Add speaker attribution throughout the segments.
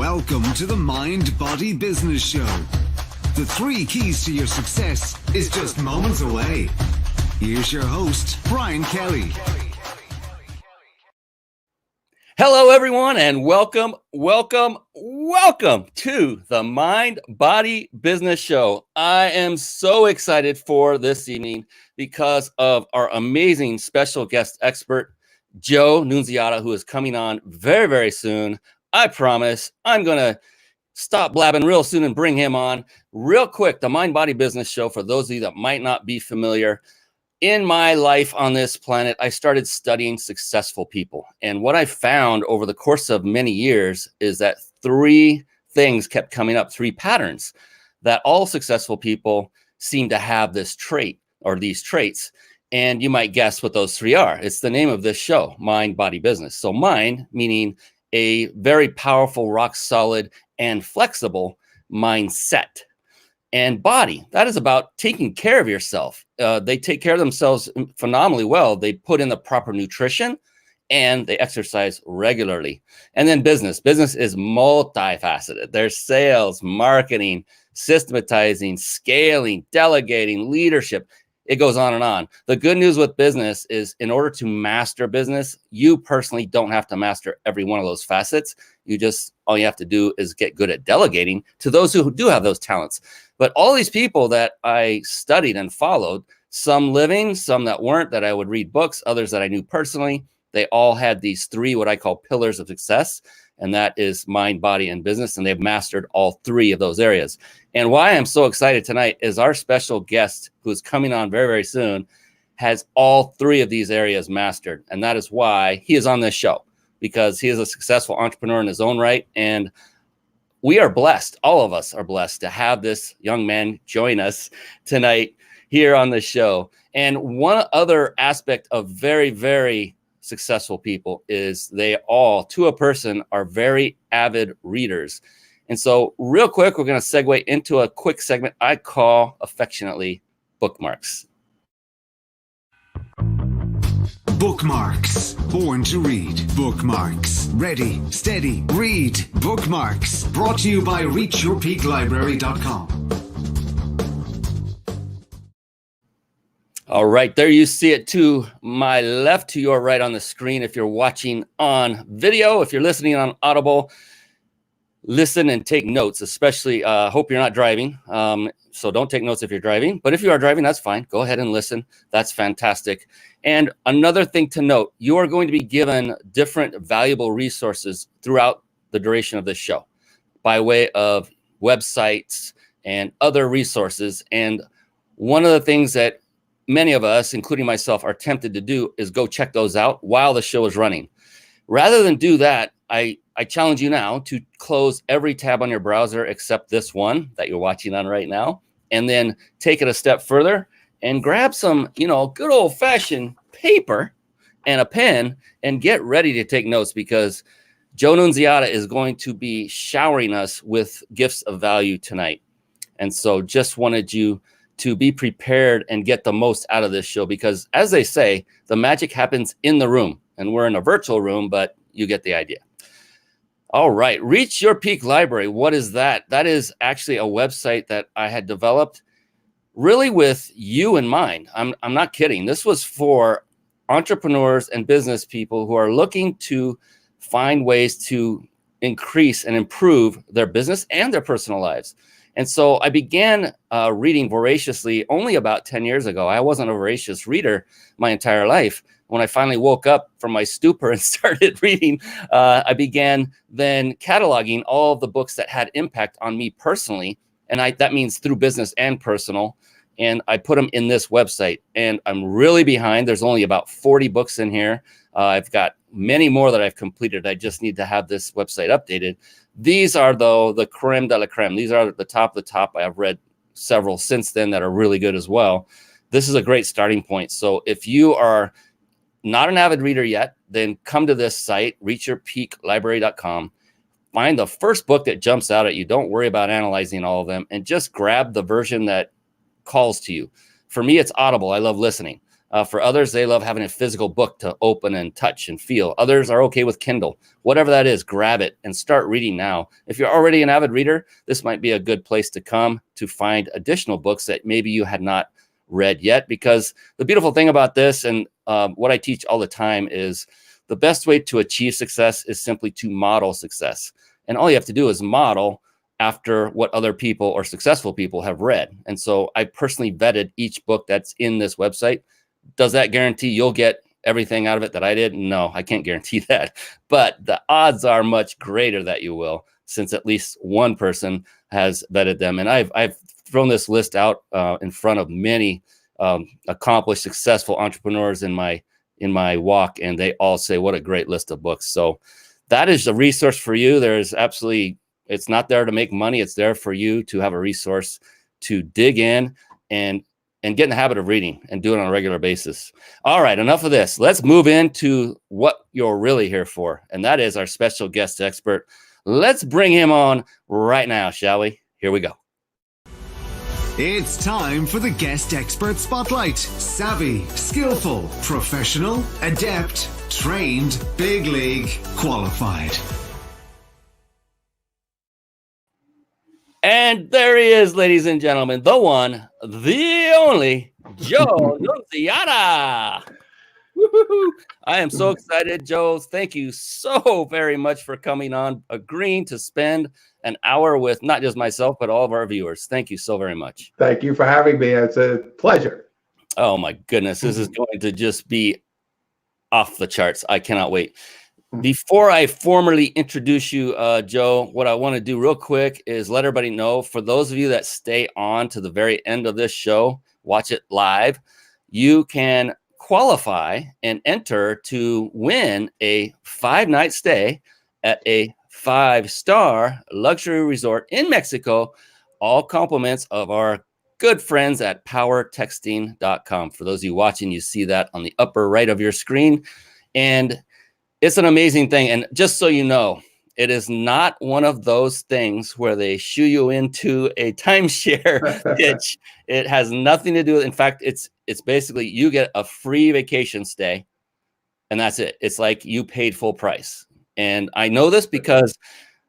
Speaker 1: Welcome to the Mind Body Business Show. The 3 keys to your success is just moments away. Here's your host, Brian Kelly.
Speaker 2: Hello, everyone, and welcome to the Mind Body Business Show. I am so excited for this evening because of our amazing special guest expert, Joe Nunziata, who is coming on very, very soon. I promise I'm going to stop blabbing real soon and bring him on. Real quick, the Mind Body Business Show, for those of you that might not be familiar, in my life on this planet, I started studying successful people. And what I found over the course of many years is that 3 things kept coming up, 3 patterns, that all successful people seem to have this trait or these traits. And you might guess what those 3 are. It's the name of this show, Mind, Body, Business. So mind, meaning a very powerful, rock solid, and flexible mindset. And body, that is about taking care of yourself. They take care of themselves phenomenally well. They put in the proper nutrition and they exercise regularly. And then business is multifaceted. There's sales, marketing, systematizing, scaling, delegating, leadership. It goes on and on. The good news with business is in order to master business, you personally don't have to master every one of those facets. All you have to do is get good at delegating to those who do have those talents. But all these people that I studied and followed, some living, some that weren't, that I would read books, others that I knew personally, they all had these 3, what I call pillars of success. And that is mind, body, and business. And they've mastered all 3 of those areas. And why I'm so excited tonight is our special guest, who's coming on very, very soon, has all 3 of these areas mastered. And that is why he is on this show, because he is a successful entrepreneur in his own right. And we are blessed, all of us are blessed to have this young man join us tonight here on the show. And one other aspect of very, very successful people is they all, to a person, are very avid readers. And so real quick, we're going to segue into a quick segment I call affectionately bookmarks.
Speaker 1: Bookmarks. Born to read. Bookmarks. Ready, steady, read. Bookmarks. Brought to you by reachyourpeaklibrary.com.
Speaker 2: All right, there you see it to my left, to your right on the screen. If you're watching on video, if you're listening on Audible, listen and take notes, especially hope you're not driving. So don't take notes if you're driving. But if you are driving, that's fine. Go ahead and listen. That's fantastic. And another thing to note, you are going to be given different valuable resources throughout the duration of this show by way of websites and other resources. And one of the things that many of us, including myself, are tempted to do is go check those out while the show is running. Rather than do that, I challenge you now to close every tab on your browser except this one that you're watching on right now, and then take it a step further and grab some, good old-fashioned paper and a pen and get ready to take notes, because Joe Nunziata is going to be showering us with gifts of value tonight. And so just wanted you to be prepared and get the most out of this show, because as they say, the magic happens in the room, and we're in a virtual room, but you get the idea. All right. Reach Your Peak Library. What is that? That is actually a website that I had developed really with you in mind. I'm not kidding. This was for entrepreneurs and business people who are looking to find ways to increase and improve their business and their personal lives. And so I began reading voraciously only about 10 years ago. I wasn't a voracious reader my entire life. When I finally woke up from my stupor and started reading, I began then cataloging all of the books that had impact on me personally. And that means through business and personal. And I put them in this website. And I'm really behind. There's only about 40 books in here. I've got many more that I've completed. I just need to have this website updated. These are, though, the creme de la creme. These are the top of the top. I have read several since then that are really good as well. This is a great starting point. So if you are not an avid reader yet, then come to this site, reachyourpeaklibrary.com. Find the first book that jumps out at you. Don't worry about analyzing all of them, and just grab the version that calls to you. For me, it's Audible. I love listening. For others, they love having a physical book to open and touch and feel. Others are okay with Kindle. Whatever that is, grab it and start reading now. If you're already an avid reader, this might be a good place to come to find additional books that maybe you had not read yet. Because the beautiful thing about this, and what I teach all the time, is the best way to achieve success is simply to model success. And all you have to do is model after what other people or successful people have read. And so I personally vetted each book that's in this website. Does that guarantee you'll get everything out of it that I did? No, I can't guarantee that. But the odds are much greater that you will, since at least one person has vetted them. And I've thrown this list out in front of many accomplished, successful entrepreneurs in my walk, and they all say, what a great list of books. So that is a resource for you. There's absolutely, it's not there to make money. It's there for you to have a resource to dig in and get in the habit of reading and do it on a regular basis. All right, enough of this. Let's move into what you're really here for, and that is our special guest expert. Let's bring him on right now, shall we? Here we go.
Speaker 1: It's time for the guest expert spotlight. Savvy, skillful, professional, adept, trained, big league, qualified.
Speaker 2: And there he is, ladies and gentlemen, the one, the only, Joe Nunziata. Woo-hoo-hoo. I am so excited, Joe. Thank you so very much for coming on, agreeing to spend an hour with not just myself, but all of our viewers. Thank you so very much.
Speaker 3: Thank you for having me. It's a pleasure.
Speaker 2: Oh, my goodness. This is going to just be off the charts. I cannot wait. Before I formally introduce you, Joe, what I want to do real quick is let everybody know, for those of you that stay on to the very end of this show, watch it live, you can qualify and enter to win a 5-night stay at a 5-star luxury resort in Mexico, all compliments of our good friends at powertexting.com. For those of you watching, you see that on the upper right of your screen. And it's an amazing thing. And just so you know, it is not one of those things where they shoo you into a timeshare pitch. It has nothing to do with, in fact, it's basically you get a free vacation stay, and that's it. It's like you paid full price. And I know this because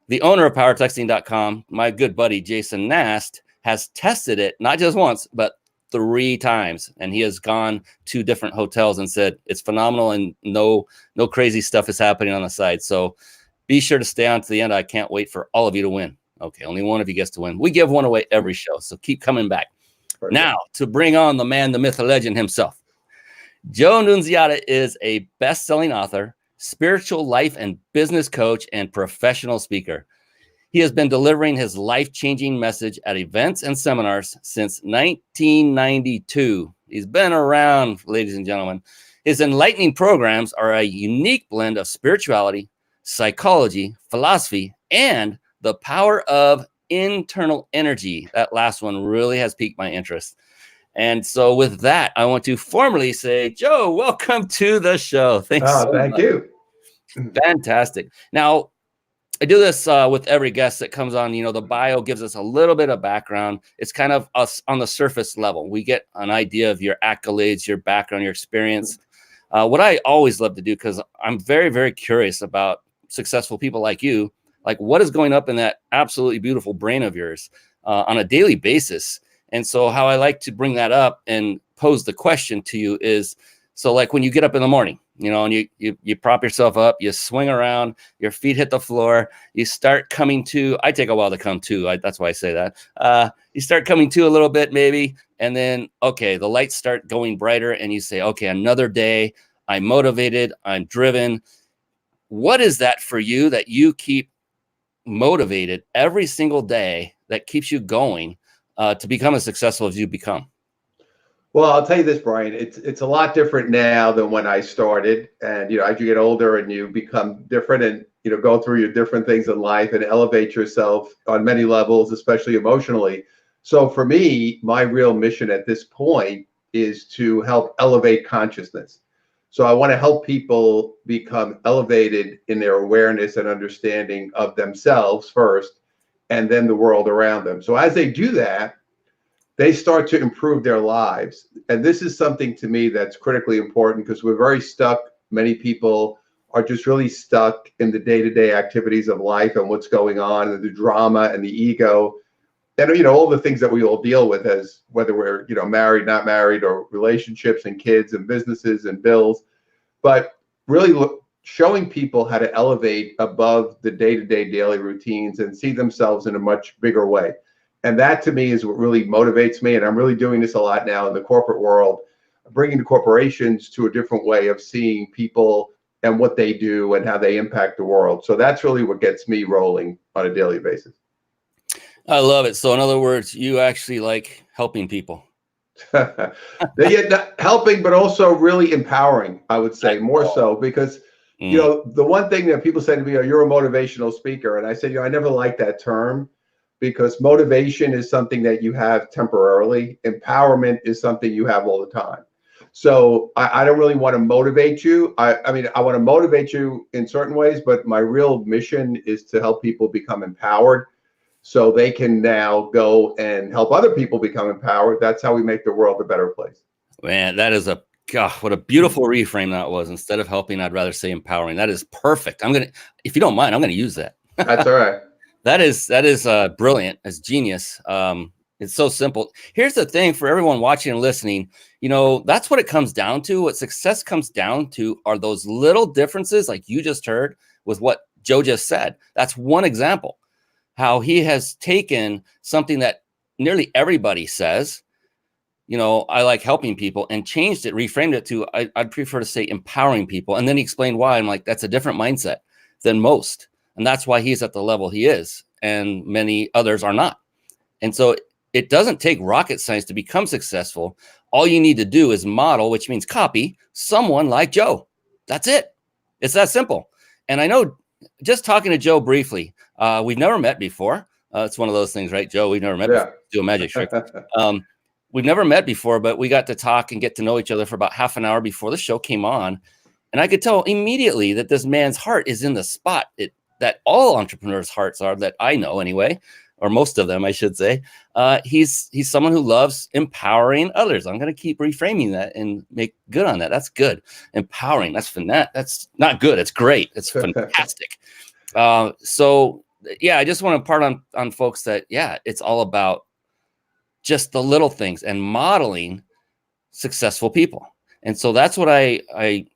Speaker 2: the owner of powertexting.com, my good buddy Jason Nast, has tested it not just once, but 3 times, and he has gone to different hotels and said it's phenomenal and no crazy stuff is happening on the side. So be sure to stay on to the end. I can't wait for all of you to win. Okay, only one of you gets to win. We give one away every show, so keep coming back.
Speaker 3: Perfect.
Speaker 2: Now, to bring on the man, the myth, the legend himself, Joe Nunziata is a best-selling author, spiritual life and business coach, and professional speaker. He has been delivering his life-changing message at events and seminars since 1992. He's been around, ladies and gentlemen. His enlightening programs are a unique blend of spirituality, psychology, philosophy, and the power of internal energy. That last one really has piqued my interest. And so with that, I want to formally say, Joe, welcome to the show. Thanks so
Speaker 3: Thank
Speaker 2: much.
Speaker 3: you.
Speaker 2: Fantastic. Now, I do this with every guest that comes on. You know, the bio gives us a little bit of background. It's kind of us on the surface level. We get an idea of your accolades, your background, your experience. What I always love to do, because I'm very, very curious about successful people like you, like what is going up in that absolutely beautiful brain of yours on a daily basis. And so how I like to bring that up and pose the question to you is, so like when you get up in the morning, you know, and you prop yourself up, you swing around, your feet hit the floor, you start coming to. I take a while to come to. That's why I say that. You start coming to a little bit maybe, and then, okay, the lights start going brighter, and you say, okay, another day. I'm motivated. I'm driven. What is that for you that you keep motivated every single day that keeps you going to become as successful as you become?
Speaker 3: Well, I'll tell you this, Brian, it's a lot different now than when I started. And, you know, as you get older and you become different and, you know, go through your different things in life and elevate yourself on many levels, especially emotionally. So for me, my real mission at this point is to help elevate consciousness. So I want to help people become elevated in their awareness and understanding of themselves first, and then the world around them. So as they do that, they start to improve their lives. And this is something to me that's critically important, because we're very stuck. Many people are just really stuck in the day-to-day activities of life and what's going on, and the drama and the ego, and, you know, all the things that we all deal with, as whether we're, you know, married, not married, or relationships and kids and businesses and bills. But really showing people how to elevate above the day-to-day daily routines and see themselves in a much bigger way. And that, to me, is what really motivates me. And I'm really doing this a lot now in the corporate world, bringing the corporations to a different way of seeing people and what they do and how they impact the world. So that's really what gets me rolling on a daily basis.
Speaker 2: I love it. So in other words, you actually like helping people.
Speaker 3: Yeah, helping, but also really empowering, I would say, more so, because you know, the one thing that people say to me, "Oh, you're a motivational speaker," and I said, you know, I never liked that term, because motivation is something that you have temporarily. Empowerment is something you have all the time. So I don't really want to motivate you. I mean, I want to motivate you in certain ways, but my real mission is to help people become empowered, so they can now go and help other people become empowered. That's how we make the world a better place.
Speaker 2: Man, that is what a beautiful reframe that was. Instead of helping, I'd rather say empowering. That is perfect. If you don't mind, I'm going to use that.
Speaker 3: That's all right.
Speaker 2: That is brilliant. It's genius. It's so simple. Here's the thing for everyone watching and listening. You know, that's what it comes down to. What success comes down to are those little differences, like you just heard with what Joe just said. That's one example. How he has taken something that nearly everybody says, you know, I like helping people, and changed it, reframed it to, I'd prefer to say empowering people. And then he explained why. I'm like, that's a different mindset than most. And that's why he's at the level he is, and many others are not. And so it doesn't take rocket science to become successful. All you need to do is model, which means copy, someone like Joe. That's it. It's that simple. And I know, just talking to Joe briefly, we've never met before. It's one of those things, right, Joe? We've never met before. Do a magic trick. We've never met before, but we got to talk and get to know each other for about half an hour before the show came on. And I could tell immediately that this man's heart is in the spot that all entrepreneurs' hearts are, that I know anyway, or most of them, I should say. He's someone who loves empowering others. I'm going to keep reframing that and make good on that. That's good. Empowering. That's not good. It's great. It's fantastic. So yeah, I just want to impart on folks that, yeah, it's all about just the little things and modeling successful people. And so that's what I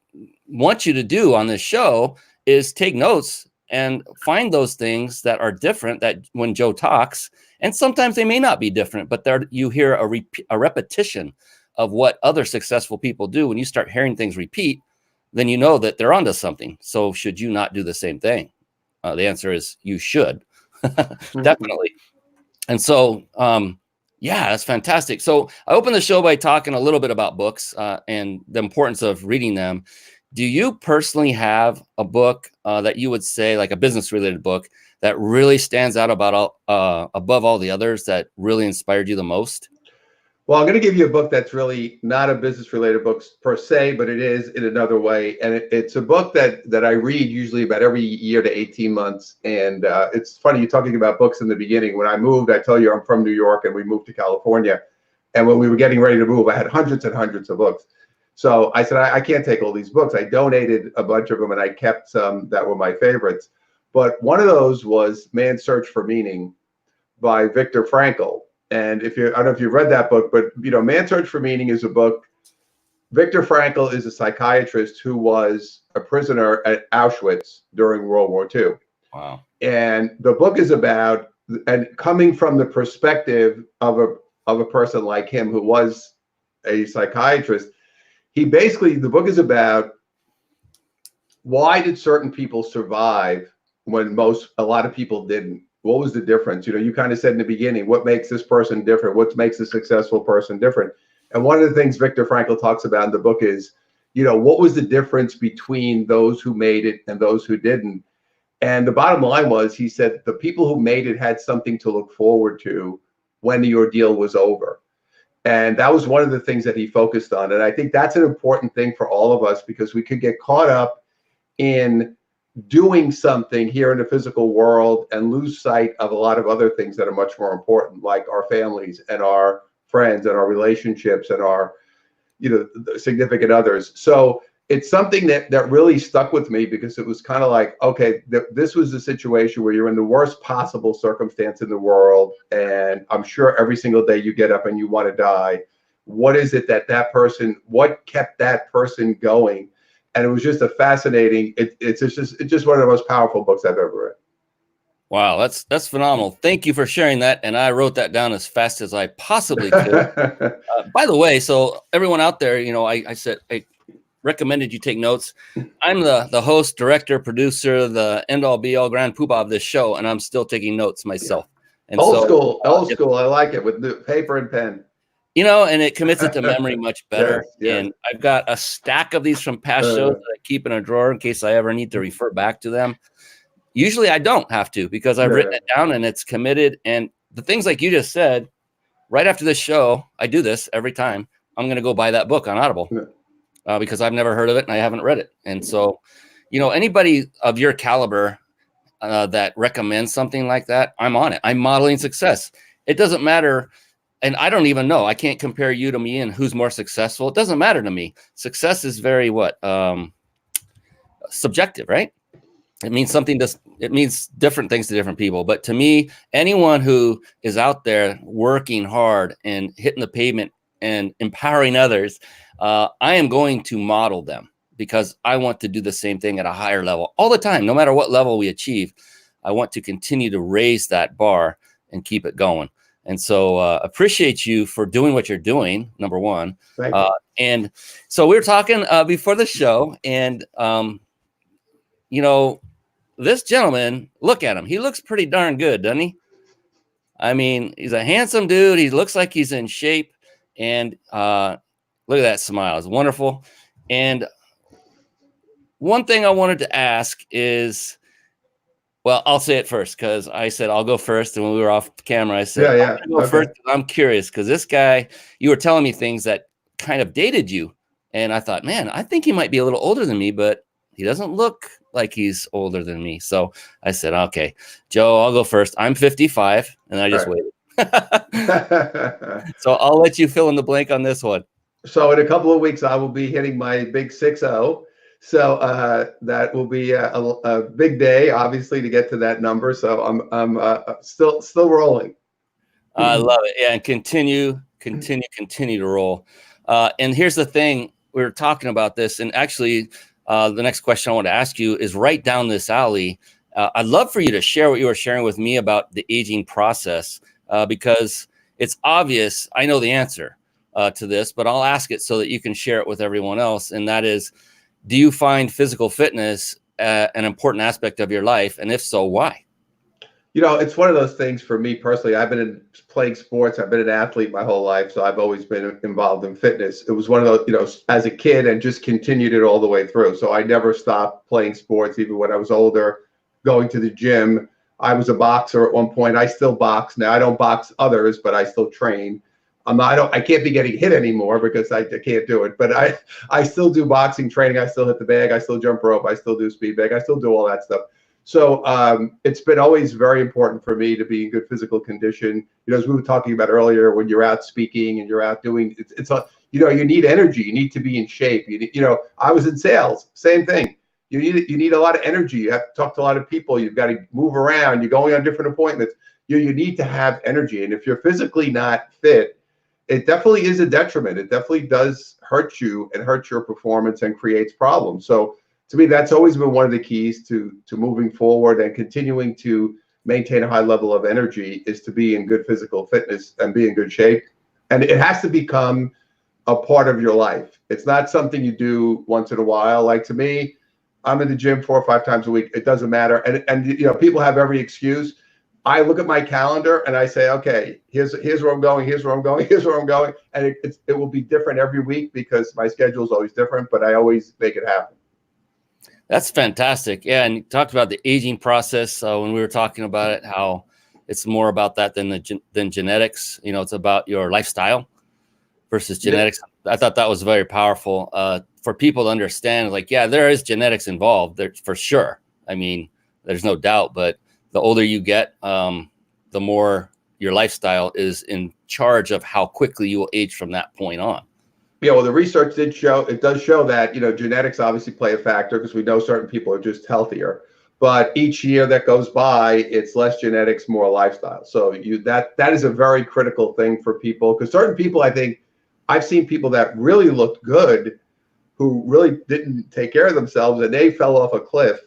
Speaker 2: want you to do on this show, is take notes and find those things that are different, that when Joe talks, and sometimes they may not be different, but you hear a repetition of what other successful people do. When you start hearing things repeat, then you know that they're onto something. So should you not do the same thing? The answer is you should. Definitely. And so, yeah, that's fantastic. So I opened the show by talking a little bit about books and the importance of reading them. Do you personally have a book that you would say, like a business related book, that really stands out above all the others, that really inspired you the most?
Speaker 3: Well, I'm going to give you a book that's really not a business related book per se, but it is in another way. And it's a book that I read usually about every year to 18 months. And it's funny, you're talking about books in the beginning. When I moved, I tell you, I'm from New York, and we moved to California. And when we were getting ready to move, I had hundreds and hundreds of books. So I said, I can't take all these books. I donated a bunch of them, and I kept some that were my favorites. But one of those was Man's Search for Meaning by Viktor Frankl. And I don't know if you've read that book, but, you know, Man's Search for Meaning is a book. Viktor Frankl is a psychiatrist who was a prisoner at Auschwitz during World War II.
Speaker 2: Wow. And
Speaker 3: the book is about, and coming from the perspective of a person like him who was a psychiatrist, the book is about, why did certain people survive when a lot of people didn't? What was the difference? You know, you kind of said in the beginning, what makes this person different? What makes a successful person different? And one of the things Viktor Frankl talks about in the book is, you know, what was the difference between those who made it and those who didn't? And the bottom line was, he said, the people who made it had something to look forward to when the ordeal was over. And that was one of the things that he focused on. And I think that's an important thing for all of us, because we could get caught up in doing something here in the physical world and lose sight of a lot of other things that are much more important, like our families and our friends and our relationships and our, significant others. So it's something that really stuck with me, because it was kind of like, okay, this was a situation where you're in the worst possible circumstance in the world. And I'm sure every single day you get up and you want to die. What is it that person, what kept that person going? And it was just a fascinating, it's just one of the most powerful books I've ever read.
Speaker 2: Wow, that's phenomenal. Thank you for sharing that. And I wrote that down as fast as I possibly could. By the way, so everyone out there, I said, I recommended you take notes. I'm the host, director, producer, the end all be all grand poobah of this show, and I'm still taking notes myself. And
Speaker 3: old school. I like it, with the paper and pen.
Speaker 2: And it commits it to memory much better.
Speaker 3: Yes.
Speaker 2: And I've got a stack of these from past shows that I keep in a drawer in case I ever need to refer back to them. Usually I don't have to, because I've written it down and it's committed. And the things like you just said, right after this show, I do this every time. I'm going to go buy that book on Audible because I've never heard of it and I haven't read it. And so, anybody of your caliber that recommends something like that, I'm on it. I'm modeling success. It doesn't matter. And I don't even know. I can't compare you to me and who's more successful. It doesn't matter to me. Success is very subjective, right? It means it means different things to different people. But to me, anyone who is out there working hard and hitting the pavement and empowering others, I am going to model them, because I want to do the same thing at a higher level all the time. No matter what level we achieve, I want to continue to raise that bar and keep it going. And so appreciate you for doing what you're doing, number one.
Speaker 3: Thank you.
Speaker 2: And so we were talking before the show, and this gentleman, look at him. He looks pretty darn good, doesn't he? I mean, he's a handsome dude. He looks like he's in shape. And look at that smile. It's wonderful. And one thing I wanted to ask is, well, I'll say it first, because I said I'll go first. And when we were off the camera, I said, I'm gonna go first. I'm curious, because this guy, you were telling me things that kind of dated you. And I thought, man, I think he might be a little older than me, but he doesn't look like he's older than me. So I said, okay, Joe, I'll go first. I'm 55, and I just waited. So I'll let you fill in the blank on this one.
Speaker 3: So in a couple of weeks, I will be hitting my big 6-0. So that will be a big day, obviously, to get to that number. So I'm still rolling.
Speaker 2: I love it. Yeah, and continue to roll. And here's the thing: we were talking about this, and actually, the next question I want to ask you is right down this alley. I'd love for you to share what you were sharing with me about the aging process, because it's obvious. I know the answer to this, but I'll ask it so that you can share it with everyone else. And that is, do you find physical fitness an important aspect of your life? And if so, why?
Speaker 3: It's one of those things for me personally. I've been playing sports. I've been an athlete my whole life. So I've always been involved in fitness. It was one of those, as a kid, and just continued it all the way through. So I never stopped playing sports, even when I was older, going to the gym. I was a boxer at one point. I still box. Now I don't box others, but I still train. I can't be getting hit anymore because I can't do it, but I still do boxing training. I still hit the bag. I still jump rope. I still do speed bag. I still do all that stuff. So it's been always very important for me to be in good physical condition. As we were talking about earlier, when you're out speaking and you're out doing, you need energy. You need to be in shape. I was in sales, same thing. You need a lot of energy. You have to talk to a lot of people. You've got to move around. You're going on different appointments. You need to have energy. And if you're physically not fit, it definitely is a detriment. It definitely does hurt you and hurt your performance and creates problems. So to me, that's always been one of the keys to moving forward and continuing to maintain a high level of energy, is to be in good physical fitness and be in good shape. And it has to become a part of your life. It's not something you do once in a while. Like, to me, I'm in the gym 4 or 5 times a week. It doesn't matter. And people have every excuse. I look at my calendar and I say, okay, here's where I'm going, here's where I'm going, here's where I'm going. And it will be different every week because my schedule is always different, but I always make it happen.
Speaker 2: That's fantastic. Yeah. And you talked about the aging process when we were talking about it, how it's more about that than genetics. It's about your lifestyle versus genetics. Yeah. I thought that was very powerful for people to understand. Like, yeah, there is genetics involved there for sure. I mean, there's no doubt, but the older you get, the more your lifestyle is charge of how quickly you will age from that point on.
Speaker 3: Yeah, well, the research does show that, genetics obviously play a factor because we know certain people are just healthier. But each year that goes by, it's less genetics, more lifestyle. So that is a very critical thing for people, because certain people, I think, I've seen people that really looked good who really didn't take care of themselves, and they fell off a cliff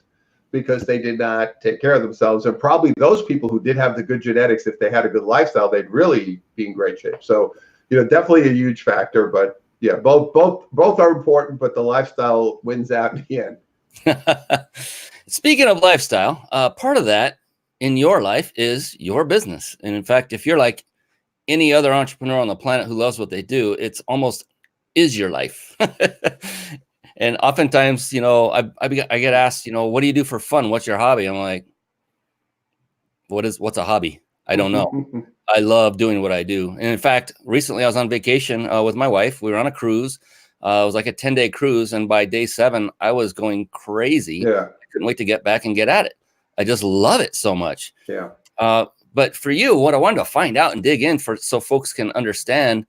Speaker 3: because they did not take care of themselves. And probably those people who did have the good genetics, if they had a good lifestyle, they'd really be in great shape. So, definitely a huge factor. But yeah, both are important, but the lifestyle wins out in the end.
Speaker 2: Speaking of lifestyle, part of that in your life is your business. And in fact, if you're like any other entrepreneur on the planet who loves what they do, it's almost is your life. And oftentimes, I get asked, what do you do for fun? What's your hobby? I'm like, what's a hobby? I don't know. I love doing what I do. And in fact, recently I was on vacation with my wife. We were on a cruise. It was like a 10-day cruise. And by day 7, I was going crazy.
Speaker 3: Yeah.
Speaker 2: I couldn't wait to get back and get at it. I just love it so much.
Speaker 3: Yeah.
Speaker 2: But for you, what I wanted to find out and dig in so folks can understand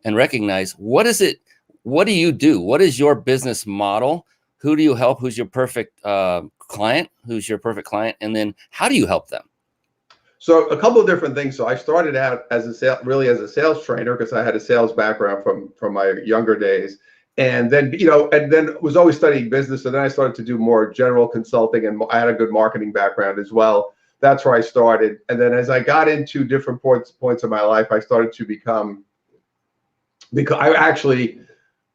Speaker 2: and recognize, what is it? What do you do? What is your business model? Who do you help? Who's your perfect client? Who's your perfect client? And then how do you help them?
Speaker 3: So a couple of different things. So I started out as a sales trainer, because I had a sales background from my younger days. And then, was always studying business. And then I started to do more general consulting, and I had a good marketing background as well. That's where I started. And then as I got into different points of my life, I started to because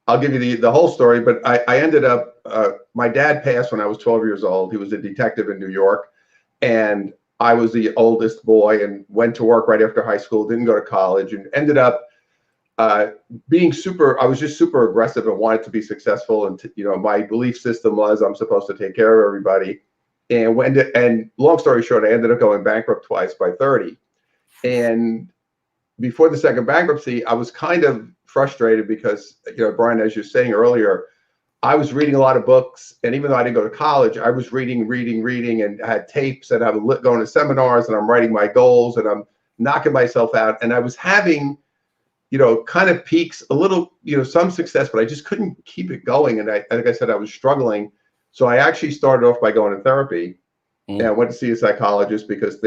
Speaker 3: I'll give you the whole story, but I ended up, my dad passed when I was 12 years old. He was a detective in New York, and I was the oldest boy and went to work right after high school, didn't go to college, and ended up I was just super aggressive and wanted to be successful. And, my belief system was I'm supposed to take care of everybody. And long story short, I ended up going bankrupt twice by 30. And before the second bankruptcy, I was kind of frustrated because, Brian, as you're saying earlier, I was reading a lot of books, and even though I didn't go to college, I was reading, and I had tapes, and I was going to seminars, and I'm writing my goals, and I'm knocking myself out. And I was having, kind of peaks, a little, some success, but I just couldn't keep it going. And like I said, I was struggling. So I actually started off by going to therapy, and I went to see a psychologist because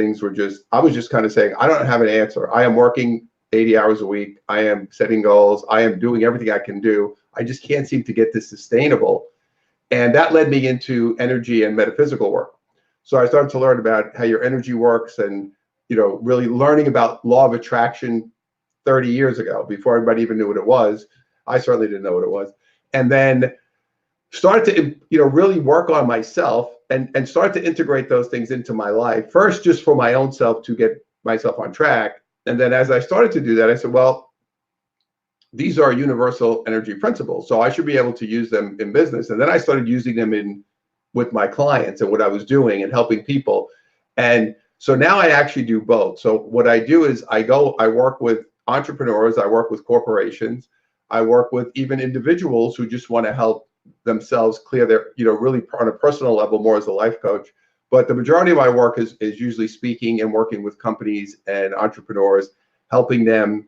Speaker 3: I was just kind of saying, I don't have an answer. I am working 80 hours a week. I am setting goals. I am doing everything I can do. I just can't seem to get this sustainable. And that led me into energy and metaphysical work. So I started to learn about how your energy works, and, really learning about law of attraction 30 years ago, before everybody even knew what it was. I certainly didn't know what it was. And then started to, really work on myself and start to integrate those things into my life. First, just for my own self, to get myself on track. And then as I started to do that, I said, well, these are universal energy principles, so I should be able to use them in business. And then I started using them with my clients and what I was doing and helping people. And so now I actually do both. So what I do is I work with entrepreneurs, I work with corporations, I work with even individuals who just want to help themselves clear their, really on a personal level, more as a life coach. But the majority of my work is usually speaking and working with companies and entrepreneurs, helping them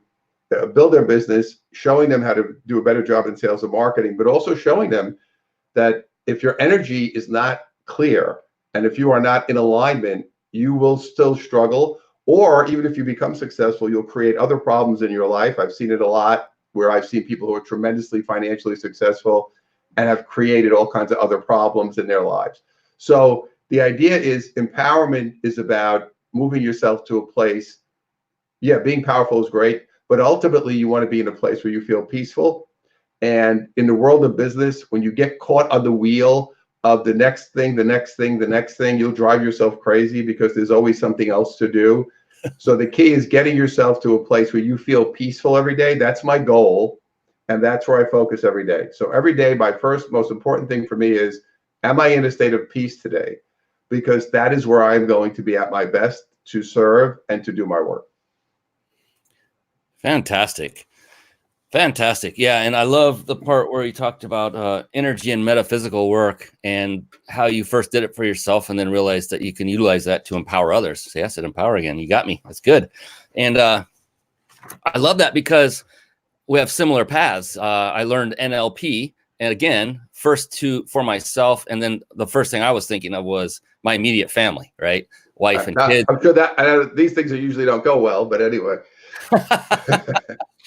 Speaker 3: build their business, showing them how to do a better job in sales and marketing, but also showing them that if your energy is not clear and if you are not in alignment, you will still struggle. Or even if you become successful, you'll create other problems in your life. I've seen it a lot, where I've seen people who are tremendously financially successful and have created all kinds of other problems in their lives. So the idea is empowerment is about moving yourself to a place. Yeah, being powerful is great, but ultimately you want to be in a place where you feel peaceful. And in the world of business, when you get caught on the wheel of the next thing, you'll drive yourself crazy because there's always something else to do. So the key is getting yourself to a place where you feel peaceful every day. That's my goal. And that's where I focus every day. So every day, my first most important thing for me is, am I in a state of peace today? Because that is where I'm going to be at my best to serve and to do my work.
Speaker 2: Fantastic. Yeah. And I love the part where you talked about energy and metaphysical work and how you first did it for yourself and then realized that you can utilize that to empower others. So yes, I said empower again. You got me. That's good. And I love that because we have similar paths. I learned NLP, and again, first for myself, and then the first thing I was thinking of was my immediate family, right? Wife and kids.
Speaker 3: I'm sure that these things usually don't go well, but anyway.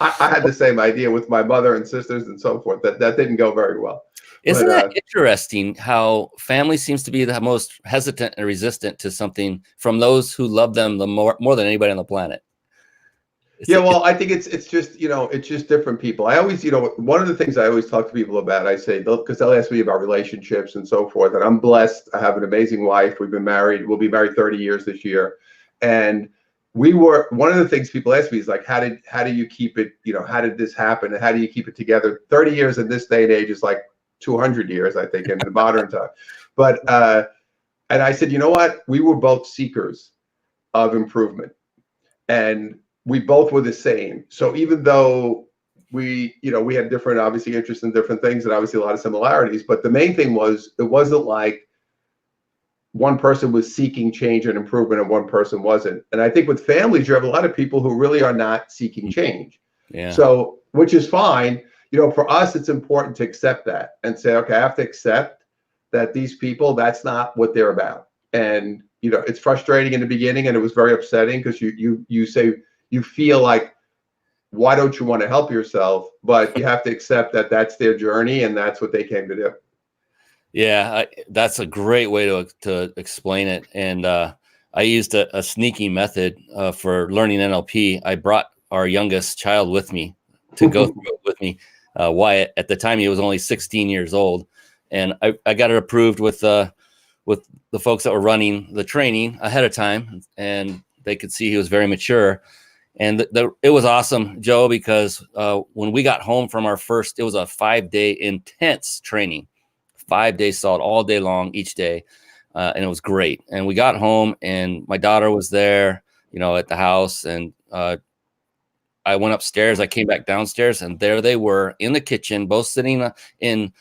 Speaker 3: I had the same idea with my mother and sisters and so forth. That didn't go very well.
Speaker 2: Isn't that interesting how family seems to be the most hesitant and resistant to something from those who love them more than anybody on the planet?
Speaker 3: Well, I think it's just, it's just different people. I always, one of the things I always talk to people about, I say, because they'll ask me about relationships and so forth. And I'm blessed. I have an amazing wife. We've been married. We'll be married 30 years this year. And one of the things people ask me is like, how do you keep it, how did this happen? And how do you keep it together? 30 years in this day and age is like 200 years, I think, in the modern time. But, and I said, you know what? We were both seekers of improvement. And we both were the same. So even though we had different, obviously, interests in different things and obviously a lot of similarities, but the main thing was it wasn't like one person was seeking change and improvement and one person wasn't. And I think with families, you have a lot of people who really are not seeking change. Yeah. So, which is fine. For us, it's important to accept that and say, okay, I have to accept that these people, that's not what they're about. And, it's frustrating in the beginning and it was very upsetting because you say, you feel like, why don't you want to help yourself? But you have to accept that that's their journey and that's what they came to do.
Speaker 2: Yeah, that's a great way to explain it. And I used a sneaky method for learning NLP. I brought our youngest child with me to go through it with me. Wyatt, at the time, he was only 16 years old. And I got it approved with the folks that were running the training ahead of time. And they could see he was very mature. And it was awesome, Joe, because when we got home from our first, it was a 5-day intense training, 5 days solid, all day long, each day. And it was great. And we got home and my daughter was there, at the house. And I went upstairs. I came back downstairs and there they were in the kitchen, both sitting in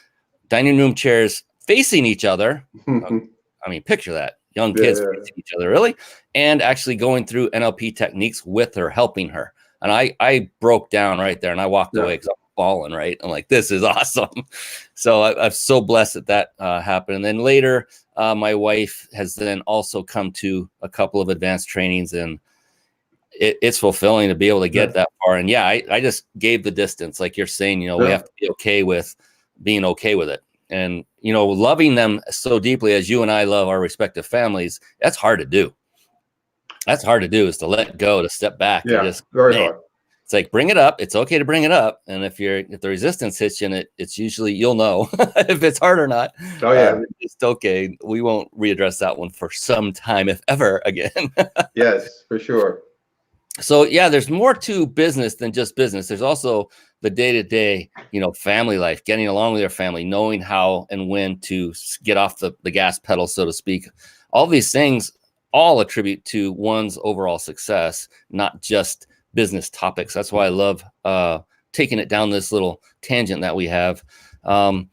Speaker 2: dining room chairs facing each other. I mean, picture that. Young kids facing each other, really, and actually going through NLP techniques with her, helping her. And I broke down right there and I walked away because I'm falling, right? I'm like, this is awesome. So I'm so blessed that happened. And then later, my wife has then also come to a couple of advanced trainings, and it's fulfilling to be able to get that far. And I just gave the distance, like you're saying, we have to be okay with being okay with it. And, loving them so deeply as you and I love our respective families, that's hard to do. That's hard to do, is to let go, to step back.
Speaker 3: Yeah,
Speaker 2: and just,
Speaker 3: very hard.
Speaker 2: It's like, bring it up. It's okay to bring it up. And if the resistance hits you, it's usually, you'll know if it's hard or not.
Speaker 3: Oh, yeah.
Speaker 2: It's okay. We won't readdress that one for some time, if ever again.
Speaker 3: Yes, for sure.
Speaker 2: So there's more to business than just business. There's also the day-to-day, family life, getting along with your family, knowing how and when to get off the gas pedal, so to speak. All these things all attribute to one's overall success, not just business topics. That's why I love taking it down this little tangent that we have, and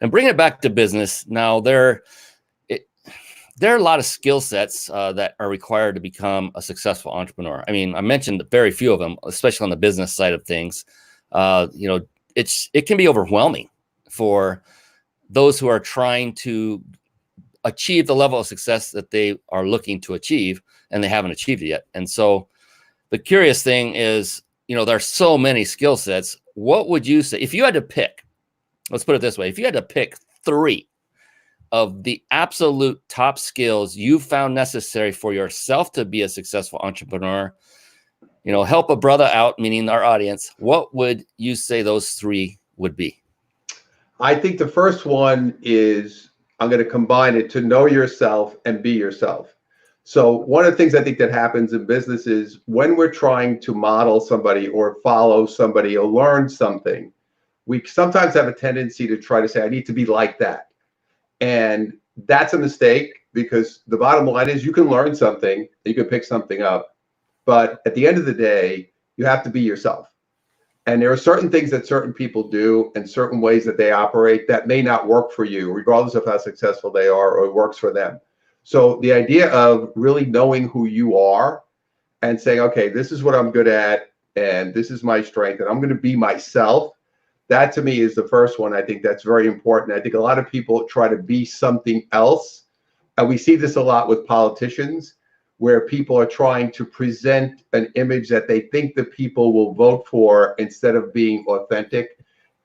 Speaker 2: bring it back to business. Now, there are a lot of skill sets that are required to become a successful entrepreneur. I mean, I mentioned very few of them, especially on the business side of things. It can be overwhelming for those who are trying to achieve the level of success that they are looking to achieve, and they haven't achieved it yet. And so the curious thing is, there are so many skill sets. What would you say if you had to pick? Let's put it this way. If you had to pick 3 of the absolute top skills you found necessary for yourself to be a successful entrepreneur, help a brother out, meaning our audience, what would you say those 3 would be?
Speaker 3: I think the first one is, I'm going to combine it, to know yourself and be yourself. So one of the things I think that happens in business is when we're trying to model somebody or follow somebody or learn something, we sometimes have a tendency to try to say, I need to be like that. And that's a mistake, because the bottom line is you can learn something, you can pick something up, but at the end of the day, you have to be yourself. And there are certain things that certain people do and certain ways that they operate that may not work for you, regardless of how successful they are or it works for them. So the idea of really knowing who you are and saying, okay, this is what I'm good at, and this is my strength, and I'm going to be myself. That to me is the first one. I think that's very important. I think a lot of people try to be something else. And we see this a lot with politicians, where people are trying to present an image that they think the people will vote for instead of being authentic.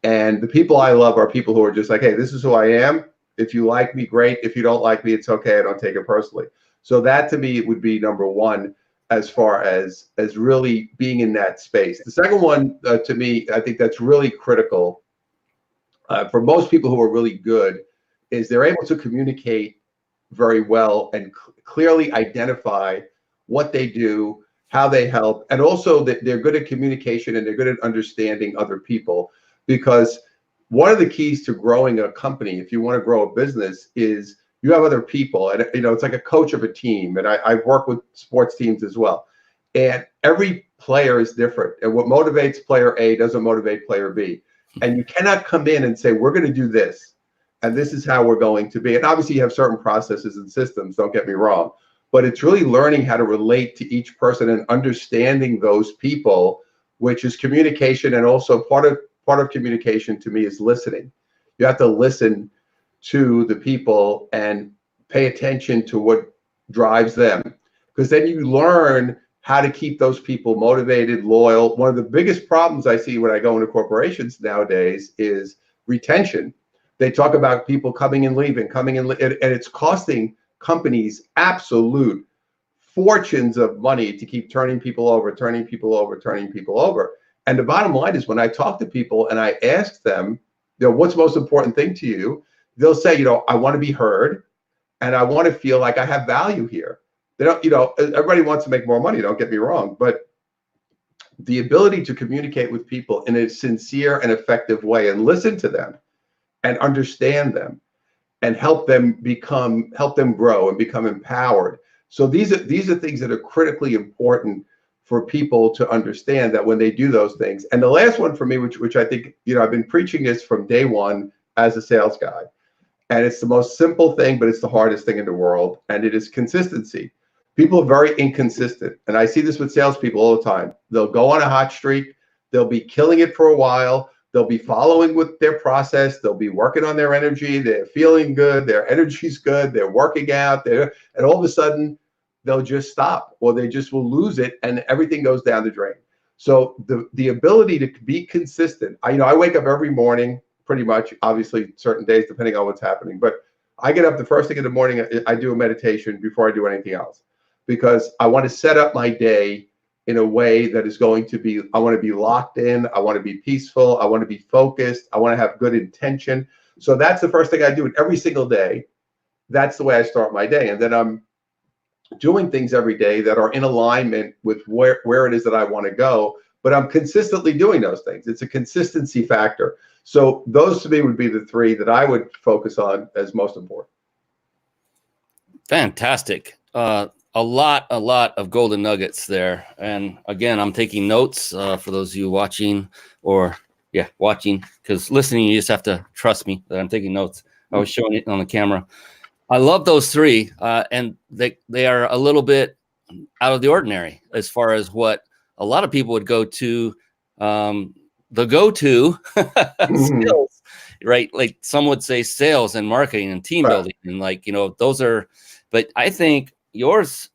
Speaker 3: And the people I love are people who are just like, hey, this is who I am. If you like me, great. If you don't like me, it's okay. I don't take it personally. So that to me would be number one, as far as really being in that space. The second one, to me, I think that's really critical for most people who are really good, is they're able to communicate very well and clearly identify what they do, how they help, and also that they're good at communication and they're good at understanding other people. Because one of the keys to growing a company, if you want to grow a business, is you have other people, and it's like a coach of a team. And I've worked with sports teams as well, and every player is different, and what motivates player A doesn't motivate player B. And you cannot come in and say, we're going to do this, and this is how we're going to be. And obviously you have certain processes and systems, don't get me wrong, but it's really learning how to relate to each person and understanding those people, which is communication. And also part of communication to me is listening. You have to listen to the people and pay attention to what drives them, because then you learn how to keep those people motivated, loyal. One of the biggest problems I see when I go into corporations nowadays is retention. They talk about people coming and leaving, and it's costing companies absolute fortunes of money to keep turning people over. And the bottom line is, when I talk to people and I ask them, what's the most important thing to you? They'll say, I want to be heard, and I want to feel like I have value here. They don't, everybody wants to make more money, don't get me wrong, but the ability to communicate with people in a sincere and effective way and listen to them and understand them and help them grow and become empowered. So these are things that are critically important for people to understand, that when they do those things. And the last one for me, which I think, I've been preaching this from day one as a sales guy, and it's the most simple thing, but it's the hardest thing in the world, and it is consistency. People are very inconsistent, and I see this with salespeople all the time. They'll go on a hot streak, they'll be killing it for a while, they'll be following with their process, they'll be working on their energy, they're feeling good, their energy's good, they're working out, and all of a sudden, they'll just stop, or they just will lose it, and everything goes down the drain. So the ability to be consistent. I wake up every morning, pretty much, obviously certain days depending on what's happening, but I get up the first thing in the morning, I do a meditation before I do anything else, because I want to set up my day in a way that is going to be, I want to be locked in, I want to be peaceful, I want to be focused, I want to have good intention. So that's the first thing I do, and every single day, that's the way I start my day. And then I'm doing things every day that are in alignment with where it is that I want to go, but I'm consistently doing those things. It's a consistency factor. So those to me would be the three that I would focus on as most important.
Speaker 2: Fantastic. A lot of golden nuggets there. And again, I'm taking notes for those of you watching, watching, because listening, you just have to trust me that I'm taking notes. I was showing it on the camera. I love those three, and they are a little bit out of the ordinary as far as what a lot of people would go to, the go-to skills, right? Like some would say sales and marketing and team building, and those are, but I think yours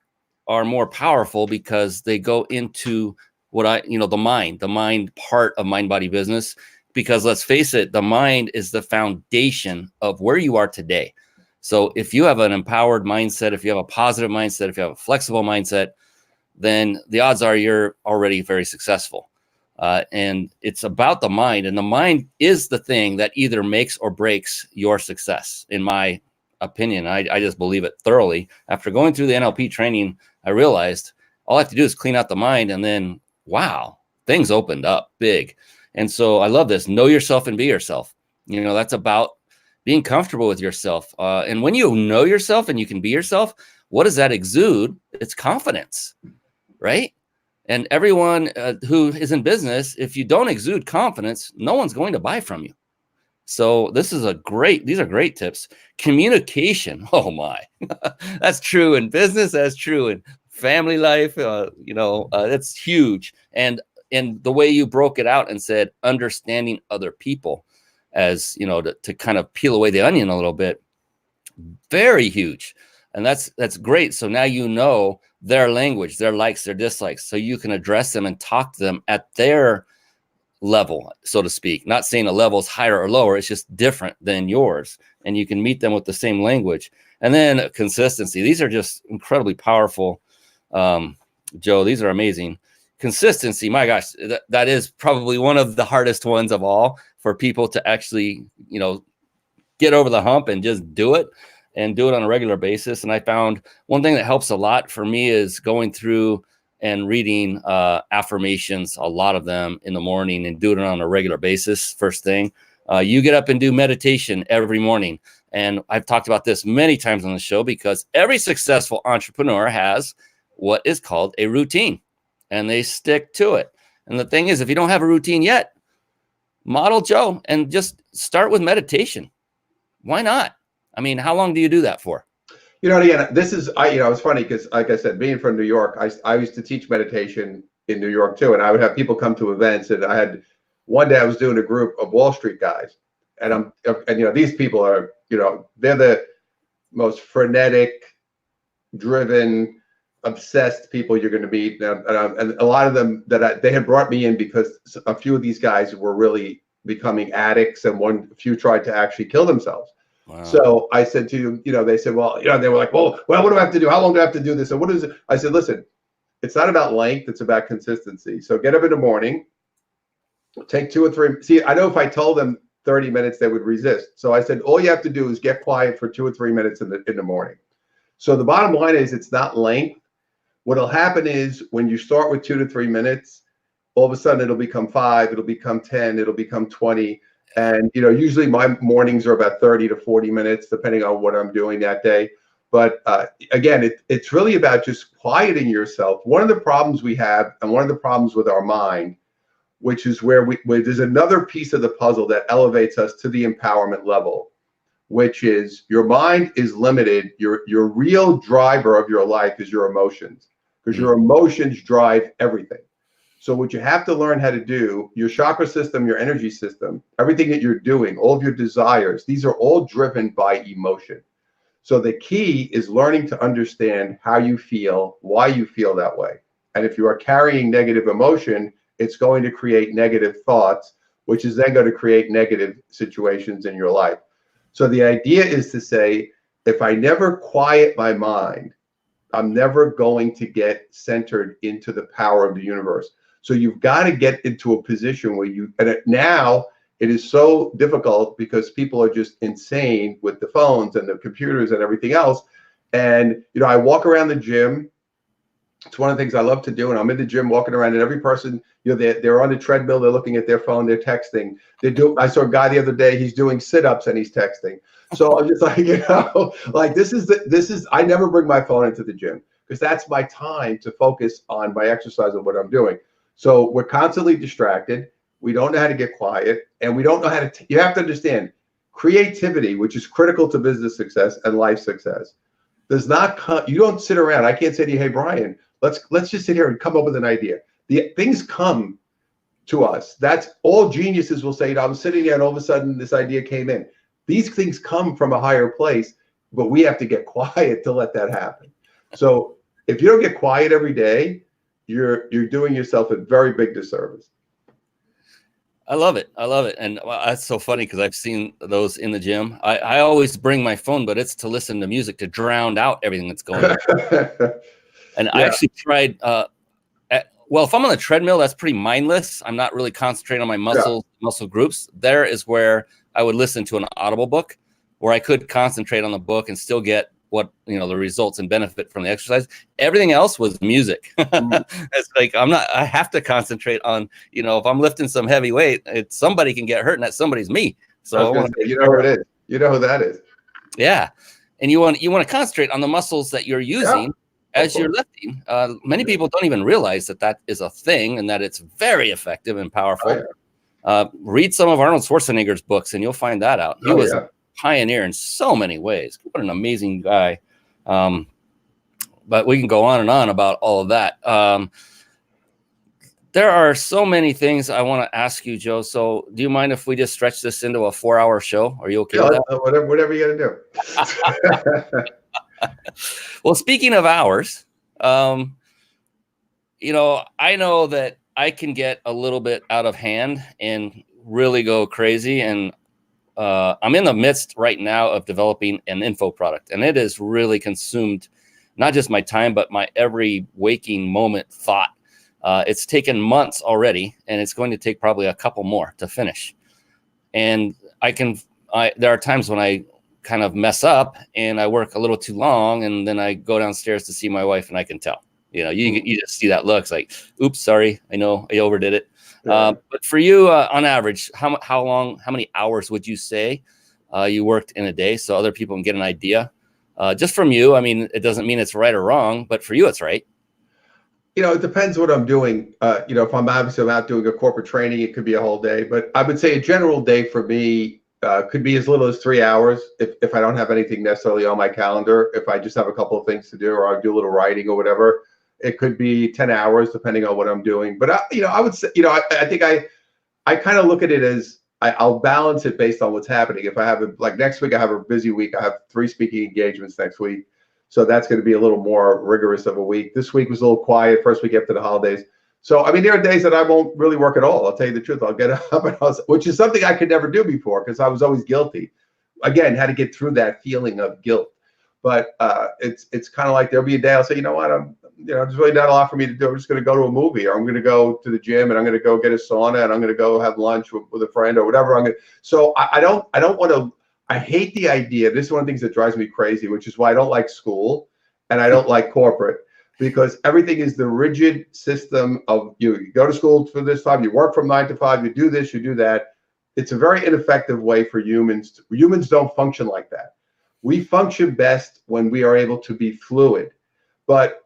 Speaker 2: are more powerful because they go into what the mind part of mind body business, because let's face it, the mind is the foundation of where you are today. So if you have an empowered mindset, if you have a positive mindset, if you have a flexible mindset, then the odds are you're already very successful. And it's about the mind, and the mind is the thing that either makes or breaks your success, in my opinion. I just believe it thoroughly. After going through the NLP training, I realized all I have to do is clean out the mind, and then, wow, things opened up big. And so I love this. Know yourself and be yourself. That's about being comfortable with yourself. And when you know yourself and you can be yourself, what does that exude? It's confidence, right? And everyone who is in business, if you don't exude confidence, no one's going to buy from you. So these are great tips. Communication. Oh my, that's true in business. That's true in family life. That's huge. And and the way you broke it out and said understanding other people, as you know, to kind of peel away the onion a little bit, very huge. And that's great. So now you know their language, their likes, their dislikes, so you can address them and talk to them at their level, so to speak. Not saying a level is higher or lower, it's just different than yours, and you can meet them with the same language. And then consistency. These are just incredibly powerful, Joe. These are amazing. Consistency, my gosh, that is probably one of the hardest ones of all for people to actually, you know, get over the hump and just do it, and do it on a regular basis. And I found one thing that helps a lot for me is going through and reading affirmations, a lot of them in the morning, and doing it on a regular basis. First thing, you get up and do meditation every morning. And I've talked about this many times on the show, because every successful entrepreneur has what is called a routine, and they stick to it. And the thing is, if you don't have a routine yet, model Joe and just start with meditation. Why not? I mean, how long do you do that for?
Speaker 3: You know, again, this is, it's funny because, like I said, being from New York, I used to teach meditation in New York too. And I would have people come to events, and I had one day I was doing a group of Wall Street guys, and you know, these people are, you know, they're the most frenetic, driven, obsessed people you're going to meet. And a lot of them they had brought me in because a few of these guys were really becoming addicts, and a few tried to actually kill themselves. Wow. So I said to them, you know, they said, well, you know, they were like, well, what do I have to do? How long do I have to do this? And what is it? I said, listen, it's not about length, it's about consistency. So get up in the morning, take 2 or 3. See, I know if I told them 30 minutes, they would resist. So I said, all you have to do is get quiet for 2 or 3 minutes in the morning. So the bottom line is, it's not length. What'll happen is, when you start with 2 to 3 minutes, all of a sudden it'll become 5, it'll become 10, it'll become 20. And, you know, usually my mornings are about 30 to 40 minutes, depending on what I'm doing that day. But again, it's really about just quieting yourself. One of the problems we have, and one of the problems with our mind, which is where there's another piece of the puzzle that elevates us to the empowerment level, which is your mind is limited. Your real driver of your life is your emotions, because your emotions drive everything. So what you have to learn how to do, your chakra system, your energy system, everything that you're doing, all of your desires, these are all driven by emotion. So the key is learning to understand how you feel, why you feel that way. And if you are carrying negative emotion, it's going to create negative thoughts, which is then going to create negative situations in your life. So the idea is to say, if I never quiet my mind, I'm never going to get centered into the power of the universe. So you've got to get into a position where now it is so difficult because people are just insane with the phones and the computers and everything else. And, you know, I walk around the gym. It's one of the things I love to do. And I'm in the gym walking around, and every person, you know, they're on the treadmill, they're looking at their phone, they're texting. I saw a guy the other day, he's doing sit-ups and he's texting. So I'm just like, you know, like I never bring my phone into the gym, because that's my time to focus on my exercise and what I'm doing. So we're constantly distracted. We don't know how to get quiet, and we don't know how to, you have to understand, creativity, which is critical to business success and life success, does not come, you don't sit around. I can't say to you, hey, Brian, let's just sit here and come up with an idea. The things come to us. That's all geniuses will say, you know, I'm sitting there and all of a sudden this idea came in. These things come from a higher place, but we have to get quiet to let that happen. So if you don't get quiet every day, you're doing yourself a very big disservice.
Speaker 2: I love it. I love it. And that's so funny, because I've seen those in the gym. I always bring my phone, but it's to listen to music to drown out everything that's going on. And I actually tried, well, if I'm on the treadmill, that's pretty mindless. I'm not really concentrating on my muscle groups. There is where I would listen to an Audible book, where I could concentrate on the book and still get what, you know, the results and benefit from the exercise. Everything else was music. It's like, I have to concentrate on, you know, if I'm lifting some heavy weight, somebody can get hurt, and that somebody's me. So
Speaker 3: you know who it is. You know who that is.
Speaker 2: Yeah. And you want to concentrate on the muscles that you're using as you're lifting. Many people don't even realize that is a thing, and that it's very effective and powerful. Read some of Arnold Schwarzenegger's books, and you'll find that out. He was a pioneer in so many ways. What an amazing guy. But we can go on and on about all of that. There are so many things I want to ask you, Joe. So do you mind if we just stretch this into a 4-hour show? Are you okay with that?
Speaker 3: Whatever you got to do.
Speaker 2: Well, speaking of hours, I know that I can get a little bit out of hand and really go crazy. And I'm in the midst right now of developing an info product, and it has really consumed not just my time, but my every waking moment thought. It's taken months already, and it's going to take probably a couple more to finish. And there are times when I kind of mess up and I work a little too long, and then I go downstairs to see my wife, and I can tell. You just see that look. It's like, oops, sorry, I know I overdid it. Yeah. But for you, on average, how many hours would you say you worked in a day, so other people can get an idea? Just from you. I mean, it doesn't mean it's right or wrong, but for you, it's right.
Speaker 3: It depends what I'm doing. If I'm out doing a corporate training, it could be a whole day. But I would say a general day for me could be as little as 3 hours if I don't have anything necessarily on my calendar. If I just have a couple of things to do, or I do a little writing or whatever, it could be 10 hours depending on what I'm doing. But I would say, I think I kind of look at it as I'll balance it based on what's happening. If I have next week, I have a busy week. I have 3 speaking engagements next week. So that's going to be a little more rigorous of a week. This week was a little quiet, first week after the holidays. So, I mean, there are days that I won't really work at all. I'll tell you the truth. I'll get up, which is something I could never do before because I was always guilty. Again, had to get through that feeling of guilt. But it's kind of like there'll be a day I'll say, you know what, there's really not a lot for me to do. I'm just going to go to a movie, or I'm going to go to the gym, and I'm going to go get a sauna, and I'm going to go have lunch with a friend or whatever. So I don't want to. I hate the idea. This is one of the things that drives me crazy, which is why I don't like school and I don't like corporate, because everything is the rigid system of you go to school for this time, you work from 9 to 5, you do this, you do that. It's a very ineffective way for humans. Humans don't function like that. We function best when we are able to be fluid, but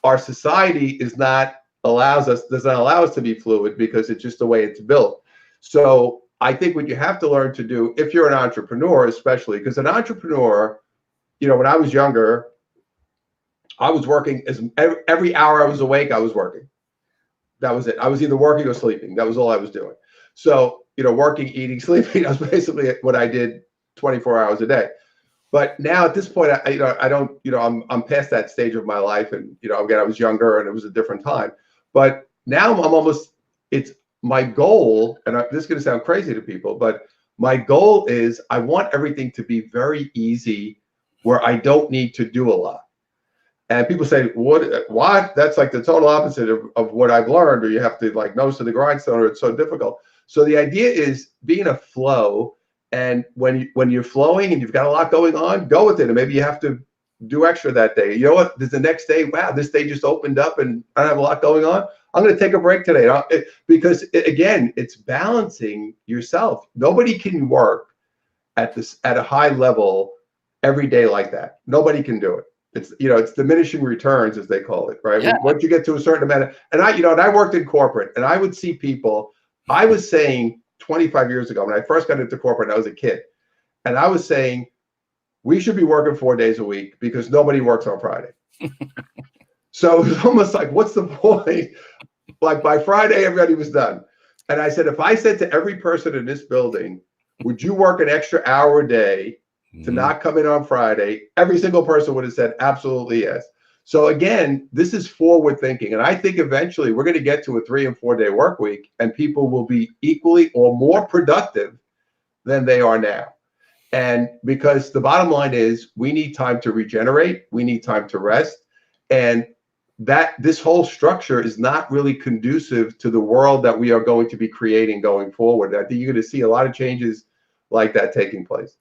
Speaker 3: our society does not allow us to be fluid because it's just the way it's built. So I think what you have to learn to do, if you're an entrepreneur, especially, because an entrepreneur, when I was younger, I was working every hour I was awake, I was working. That was it. I was either working or sleeping. That was all I was doing. So, working, eating, sleeping, that was basically what I did 24 hours a day. But now at this point, I don't, I'm past that stage of my life, and, again, I was younger and it was a different time. But now it's my goal, and this is going to sound crazy to people, but my goal is I want everything to be very easy where I don't need to do a lot. And people say, what? That's like the total opposite of what I've learned, or you have to nose to the grindstone, or it's so difficult. So the idea is being a flow. And when you're flowing and you've got a lot going on, go with it. And maybe you have to do extra that day. You know what? There's the next day. Wow, this day just opened up and I don't have a lot going on. I'm going to take a break today because again, it's balancing yourself. Nobody can work at a high level every day like that. Nobody can do it. It's diminishing returns, as they call it, right? Yeah. Once you get to a certain amount and I worked in corporate, and I would see people. I was saying 25 years ago when I first got into corporate, I was a kid, and I was saying we should be working 4 days a week because nobody works on Friday. So it was almost like, what's the point? By Friday, everybody was done. And I said, if I said to every person in this building, would you work an extra hour a day to not come in on Friday? Every single person would have said, absolutely yes. So again, this is forward thinking. And I think eventually we're going to get to a 3 and 4 day work week, and people will be equally or more productive than they are now. And because the bottom line is we need time to regenerate, we need time to rest. And this whole structure is not really conducive to the world that we are going to be creating going forward. I think you're going to see a lot of changes like that taking place.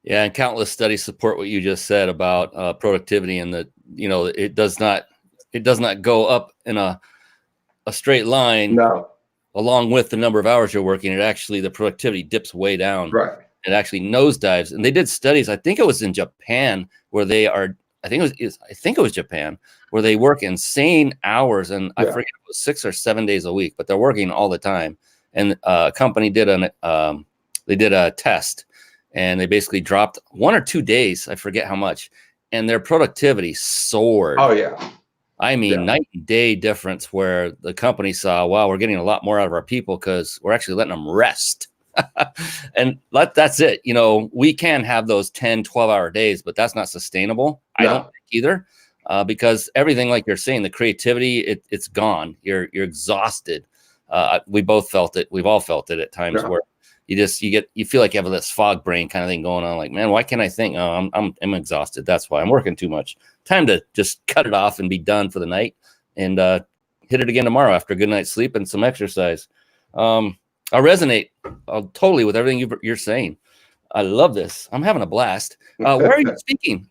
Speaker 2: Yeah, and countless studies support what you just said about productivity, and that it does not go up in a straight line.
Speaker 3: No.
Speaker 2: Along with the number of hours you're working, the productivity dips way down.
Speaker 3: Right.
Speaker 2: It actually nosedives, and they did studies. I think it was in Japan where they are. I think it was Japan where they work insane hours, and I forget it was 6 or 7 days a week, but they're working all the time. And a company did a test. And they basically dropped 1 or 2 days, I forget how much, and their productivity soared.
Speaker 3: Oh yeah.
Speaker 2: I mean,
Speaker 3: Yeah.
Speaker 2: night and day difference where the company saw, wow, we're getting a lot more out of our people because we're actually letting them rest. And that's it. You know, we can have those 10, 12-hour days, but that's not sustainable. I don't think either, because everything, like you're saying, the creativity, it's gone. You're exhausted. We both felt it. We've all felt it at times where you feel like you have this fog brain kind of thing going on. Like, man, why can't I think? Oh, I'm exhausted. That's why I'm working too much. Time to just cut it off and be done for the night, and hit it again tomorrow after a good night's sleep and some exercise. I resonate totally with everything you're saying. I love this. I'm having a blast. Where are you speaking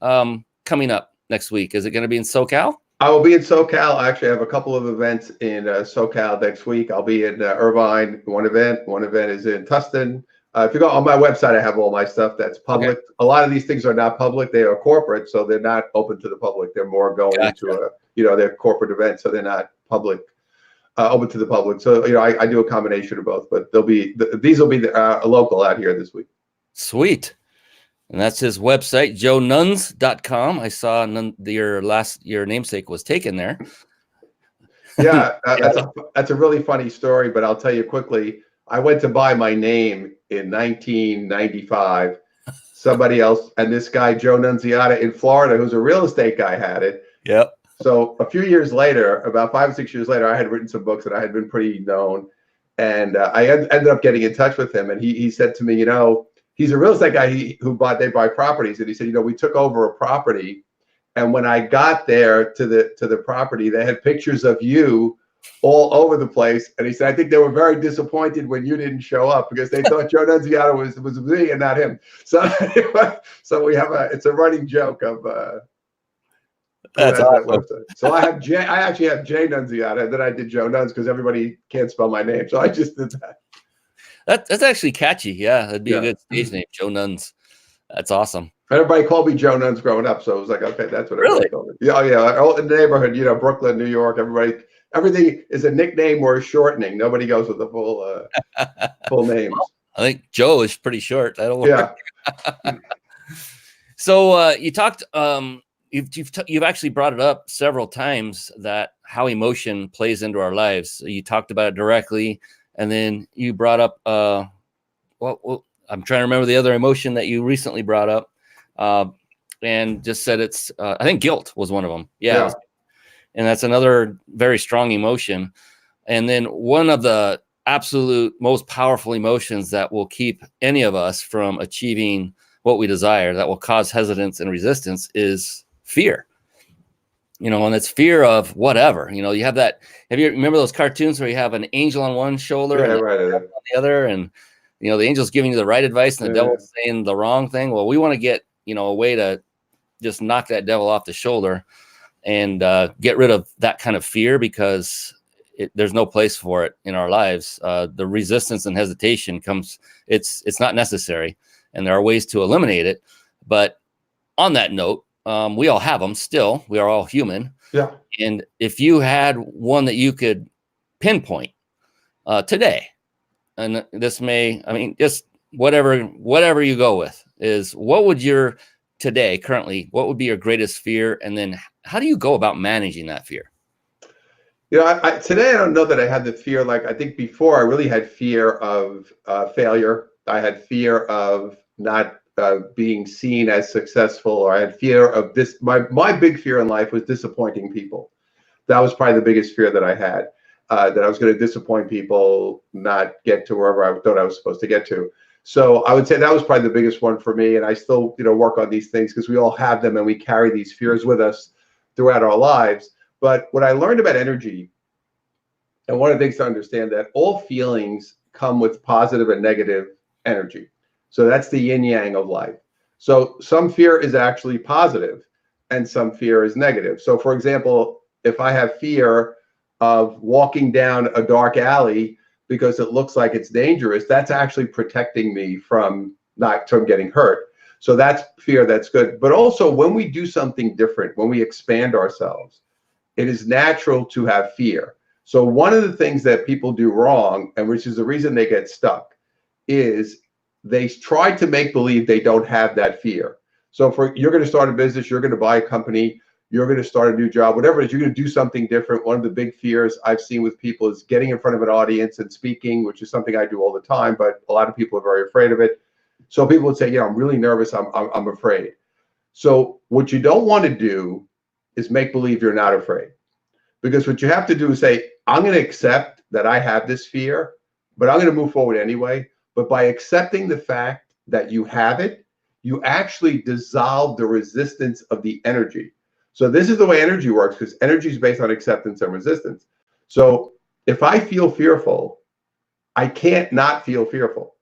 Speaker 2: coming up next week? Is it going to be in SoCal?
Speaker 3: I will be in SoCal. I actually have a couple of events in SoCal next week. I'll be in Irvine, one event. One event is in Tustin. If you go on my website, I have all my stuff that's public. Okay. A lot of these things are not public. They are corporate, so they're not open to the public. They're more going into their corporate events, so they're not public, open to the public. So, I do a combination of both, but these will be local out here this week. Sweet.
Speaker 2: And that's his website, joenunz.com. I saw your namesake was taken there.
Speaker 3: Yeah, that's a really funny story, but I'll tell you quickly. I went to buy my name in 1995. Somebody else, and this guy, Joe Nunziata in Florida, who's a real estate guy, had it.
Speaker 2: Yep.
Speaker 3: So a few years later, about 5 or 6 years later, I had written some books and I had been pretty known. And I ended up getting in touch with him. And he said to me, he's a real estate guy they buy properties. And he said, we took over a property. And when I got there to the property, they had pictures of you all over the place. And he said, I think they were very disappointed when you didn't show up because they thought Joe Nunziata was me and not him. So we have it's a running joke of
Speaker 2: that's awesome.
Speaker 3: So I actually have J Nunziata, and then I did Joe Nunz because everybody can't spell my name. So I just did that.
Speaker 2: That's actually catchy. Yeah, that'd be a good stage name, Joe Nunz. That's awesome.
Speaker 3: Everybody called me Joe Nunz growing up, so it was like, okay, that's what everybody called me. Yeah. In the neighborhood, Brooklyn, New York, everything is a nickname or a shortening. Nobody goes with the full names.
Speaker 2: Well, I think Joe is pretty short. That'll work. Yeah. So you talked. You've actually brought it up several times that how emotion plays into our lives. So you talked about it directly, and then you brought up. Well, I'm trying to remember the other emotion that you recently brought up, and just said it's. I think guilt was one of them. Yeah. And that's another very strong emotion. And then one of the absolute most powerful emotions that will keep any of us from achieving what we desire, that will cause hesitance and resistance, is fear. And it's fear of whatever. You have that. Remember those cartoons where you have an angel on one shoulder and on the other, and the angel's giving you the right advice and the devil's saying the wrong thing? Well, we want to get a way to just knock that devil off the shoulder and get rid of that kind of fear, because there's no place for it in our lives. The resistance and hesitation comes, it's not necessary, and there are ways to eliminate it. But on that note, we all have them still. We are all human.
Speaker 3: Yeah. And
Speaker 2: if you had one that you could pinpoint today, and this just whatever you go with, is what would your today, currently, what would be your greatest fear? And then how do you go about managing that fear?
Speaker 3: Today, I don't know that I had the fear. Like, I think before, I really had fear of failure. I had fear of not being seen as successful, or I had fear of this. My big fear in life was disappointing people. That was probably the biggest fear that I had, that I was going to disappoint people, not get to wherever I thought I was supposed to get to. So I would say that was probably the biggest one for me. And I still, work on these things because we all have them and we carry these fears with us throughout our lives. But what I learned about energy, and one of the things to understand, that all feelings come with positive and negative energy. So that's the yin yang of life. So some fear is actually positive and some fear is negative. So for example, if I have fear of walking down a dark alley because it looks like it's dangerous, that's actually protecting me from getting hurt. So that's fear, that's good. But also, when we do something different, when we expand ourselves, it is natural to have fear. So one of the things that people do wrong, and which is the reason they get stuck, is they try to make believe they don't have that fear. So you're going to start a business, you're going to buy a company, you're going to start a new job, whatever it is, you're going to do something different. One of the big fears I've seen with people is getting in front of an audience and speaking, which is something I do all the time, but a lot of people are very afraid of it. So people would say, yeah, I'm really nervous. I'm afraid. So what you don't want to do is make believe you're not afraid, because what you have to do is say, I'm going to accept that I have this fear, but I'm going to move forward anyway. But by accepting the fact that you have it, you actually dissolve the resistance of the energy. So this is the way energy works, because energy is based on acceptance and resistance. So if I feel fearful, I can't not feel fearful.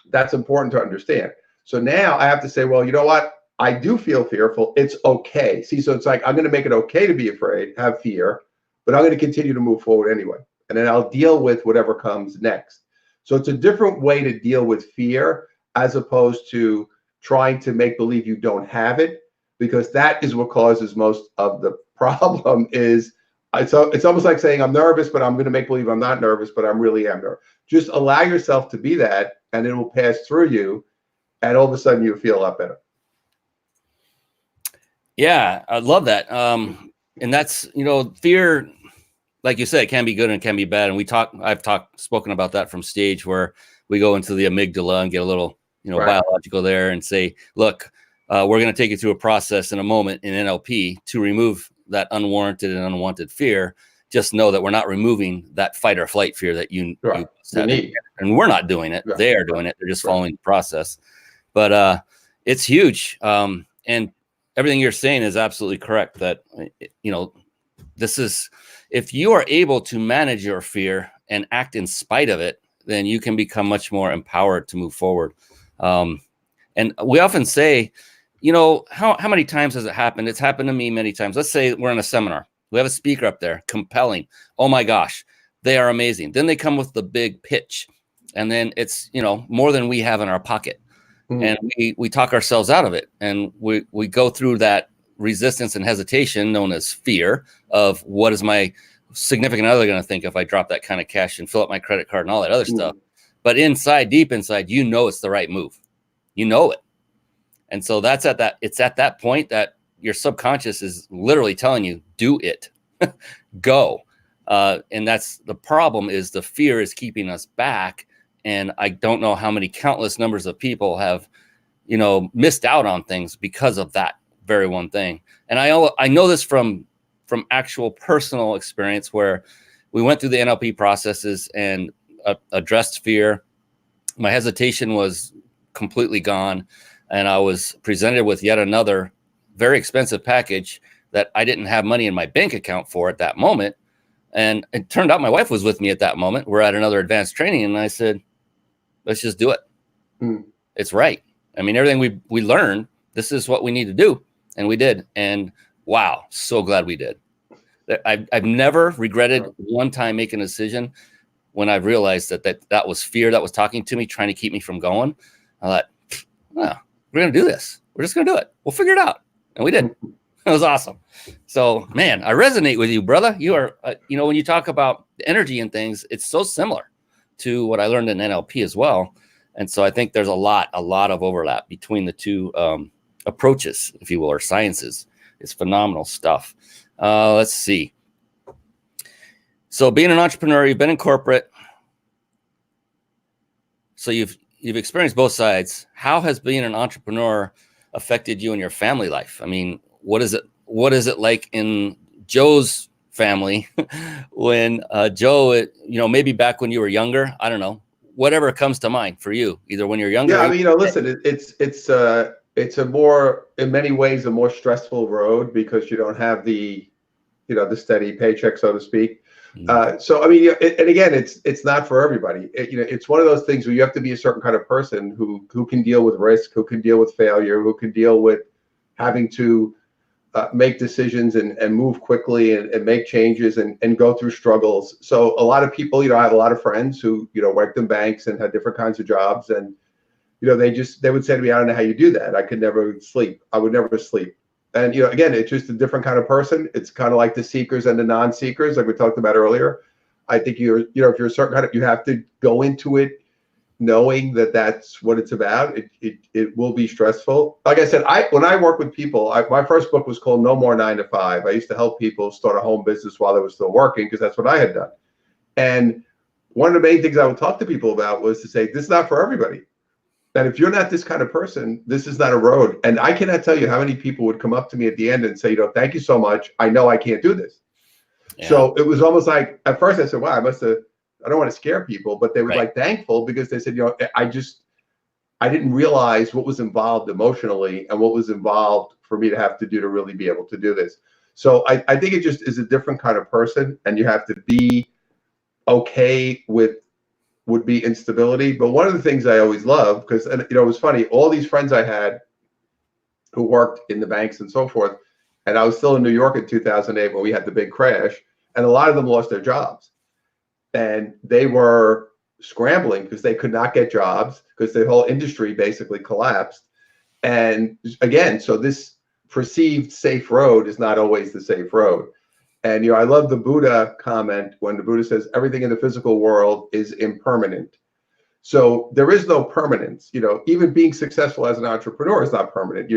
Speaker 3: That's important to understand. So now I have to say, well, you know what? I do feel fearful. It's okay. See, so it's like, I'm going to make it okay to be afraid, have fear, but I'm going to continue to move forward anyway. And then I'll deal with whatever comes next. So it's a different way to deal with fear, as opposed to trying to make believe you don't have it, because that is what causes most of the problem. Is it's almost like saying I'm nervous, but I'm going to make believe I'm not nervous, but I'm really am nervous. Just allow yourself to be that, and it will pass through you, and all of a sudden you feel a lot better.
Speaker 2: Yeah, I love that. And that's, fear, like you said, it can be good and it can be bad. And I've spoken about that from stage, where we go into the amygdala and get a little,
Speaker 3: Right.
Speaker 2: biological there, and say, look, we're going to take you through a process in a moment in NLP to remove that unwarranted and unwanted fear. Just know that we're not removing that fight or flight fear that you
Speaker 3: need.
Speaker 2: And we're not doing it.
Speaker 3: Yeah.
Speaker 2: They are doing it. They're just following the process. But it's huge. And everything you're saying is absolutely correct. That, this is, if you are able to manage your fear and act in spite of it, then you can become much more empowered to move forward. And we often say, how many times has it happened? It's happened to me many times. Let's say we're in a seminar. We have a speaker up there, compelling. Oh my gosh, they are amazing. Then they come with the big pitch, and then it's, more than we have in our pocket. And we talk ourselves out of it. And we go through that resistance and hesitation known as fear of, what is my significant other going to think if I drop that kind of cash and fill up my credit card and all that other stuff. But deep inside, it's the right move. It. And so it's at that point that your subconscious is literally telling you, do it, go. And that's the problem, is the fear is keeping us back. And I don't know how many countless numbers of people have, missed out on things because of that very one thing. And I know this from actual personal experience, where we went through the NLP processes and addressed fear. My hesitation was completely gone, and I was presented with yet another very expensive package that I didn't have money in my bank account for at that moment. And it turned out my wife was with me at that moment. We're at another advanced training, and I said, let's just do it. It's right. I mean, everything we learned, this is what we need to do. And we did. And wow, so glad we did. I've never regretted one time making a decision when I've realized that was fear that was talking to me, trying to keep me from going. I thought, we're going to do this. We're just going to do it. We'll figure it out. And we did. It was awesome. So, man, I resonate with you, brother. You are, when you talk about the energy and things, it's so similar to what I learned in NLP as well. And so I think there's a lot of overlap between the two approaches, if you will, or sciences. It's phenomenal stuff. Let's see. So being an entrepreneur, you've been in corporate. So you've experienced both sides. How has being an entrepreneur affected you in your family life? I mean, what is it like in Joe's family when Joe, maybe back when you were younger? I don't know. Whatever comes to mind for you, either when you're younger.
Speaker 3: Yeah, I mean, listen, it's a more, in many ways, a more stressful road, because you don't have the steady paycheck, so to speak. So, I mean, and again, it's not for everybody. It's one of those things where you have to be a certain kind of person who can deal with risk, who can deal with failure, who can deal with having to make decisions and move quickly and make changes and go through struggles. So a lot of people, I have a lot of friends who, worked in banks and had different kinds of jobs, and they would say to me, I don't know how you do that. I could never sleep. I would never sleep. And, again, it's just a different kind of person. It's kind of like the seekers and the non-seekers, like we talked about earlier. I think if you're a certain kind of, you have to go into it knowing that that's what it's about, it will be stressful. Like I said, when I work with people, my first book was called No More 9 to 5. I used to help people start a home business while they were still working, because that's what I had done. And one of the main things I would talk to people about was to say, this is not for everybody. And if you're not this kind of person, this is not a road. And I cannot tell you how many people would come up to me at the end and say, thank you so much. I know I can't do this. Yeah. So it was almost like, at first I said, wow, I don't want to scare people, but they were like thankful, because they said, I didn't realize what was involved emotionally and what was involved for me to have to do to really be able to do this. So I think it just is a different kind of person, and you have to be okay with would be instability. But one of the things I always loved, because it was funny, all these friends I had who worked in the banks and so forth, and I was still in New York in 2008 when we had the big crash, and a lot of them lost their jobs. And they were scrambling because they could not get jobs, because the whole industry basically collapsed. And again, so this perceived safe road is not always the safe road. And I love the Buddha comment when the Buddha says everything in the physical world is impermanent. So there is no permanence. Even being successful as an entrepreneur is not permanent.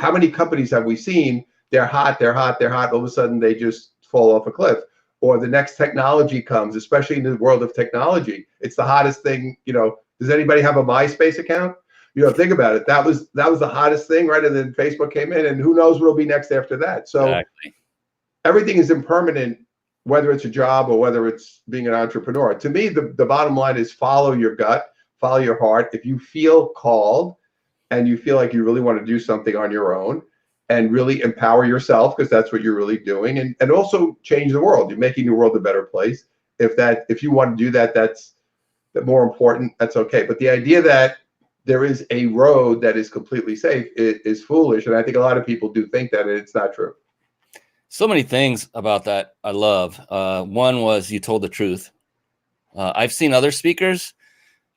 Speaker 3: How many companies have we seen? They're hot. All of a sudden, they just fall off a cliff. Or the next technology comes, especially in the world of technology. It's the hottest thing. Does anybody have a MySpace account? Think about it. That was the hottest thing, right? And then Facebook came in, and who knows what'll be next after that. So exactly. Everything is impermanent, whether it's a job or whether it's being an entrepreneur. To me, the bottom line is follow your gut, follow your heart. If you feel called and you feel like you really want to do something on your own, and really empower yourself, because that's what you're really doing, and also change the world. You're making the world a better place. If you want to do that, that's more important. That's okay. But the idea that there is a road that is completely safe is foolish, and I think a lot of people do think that, and it's not true.
Speaker 2: So many things about that I love. One was you told the truth. I've seen other speakers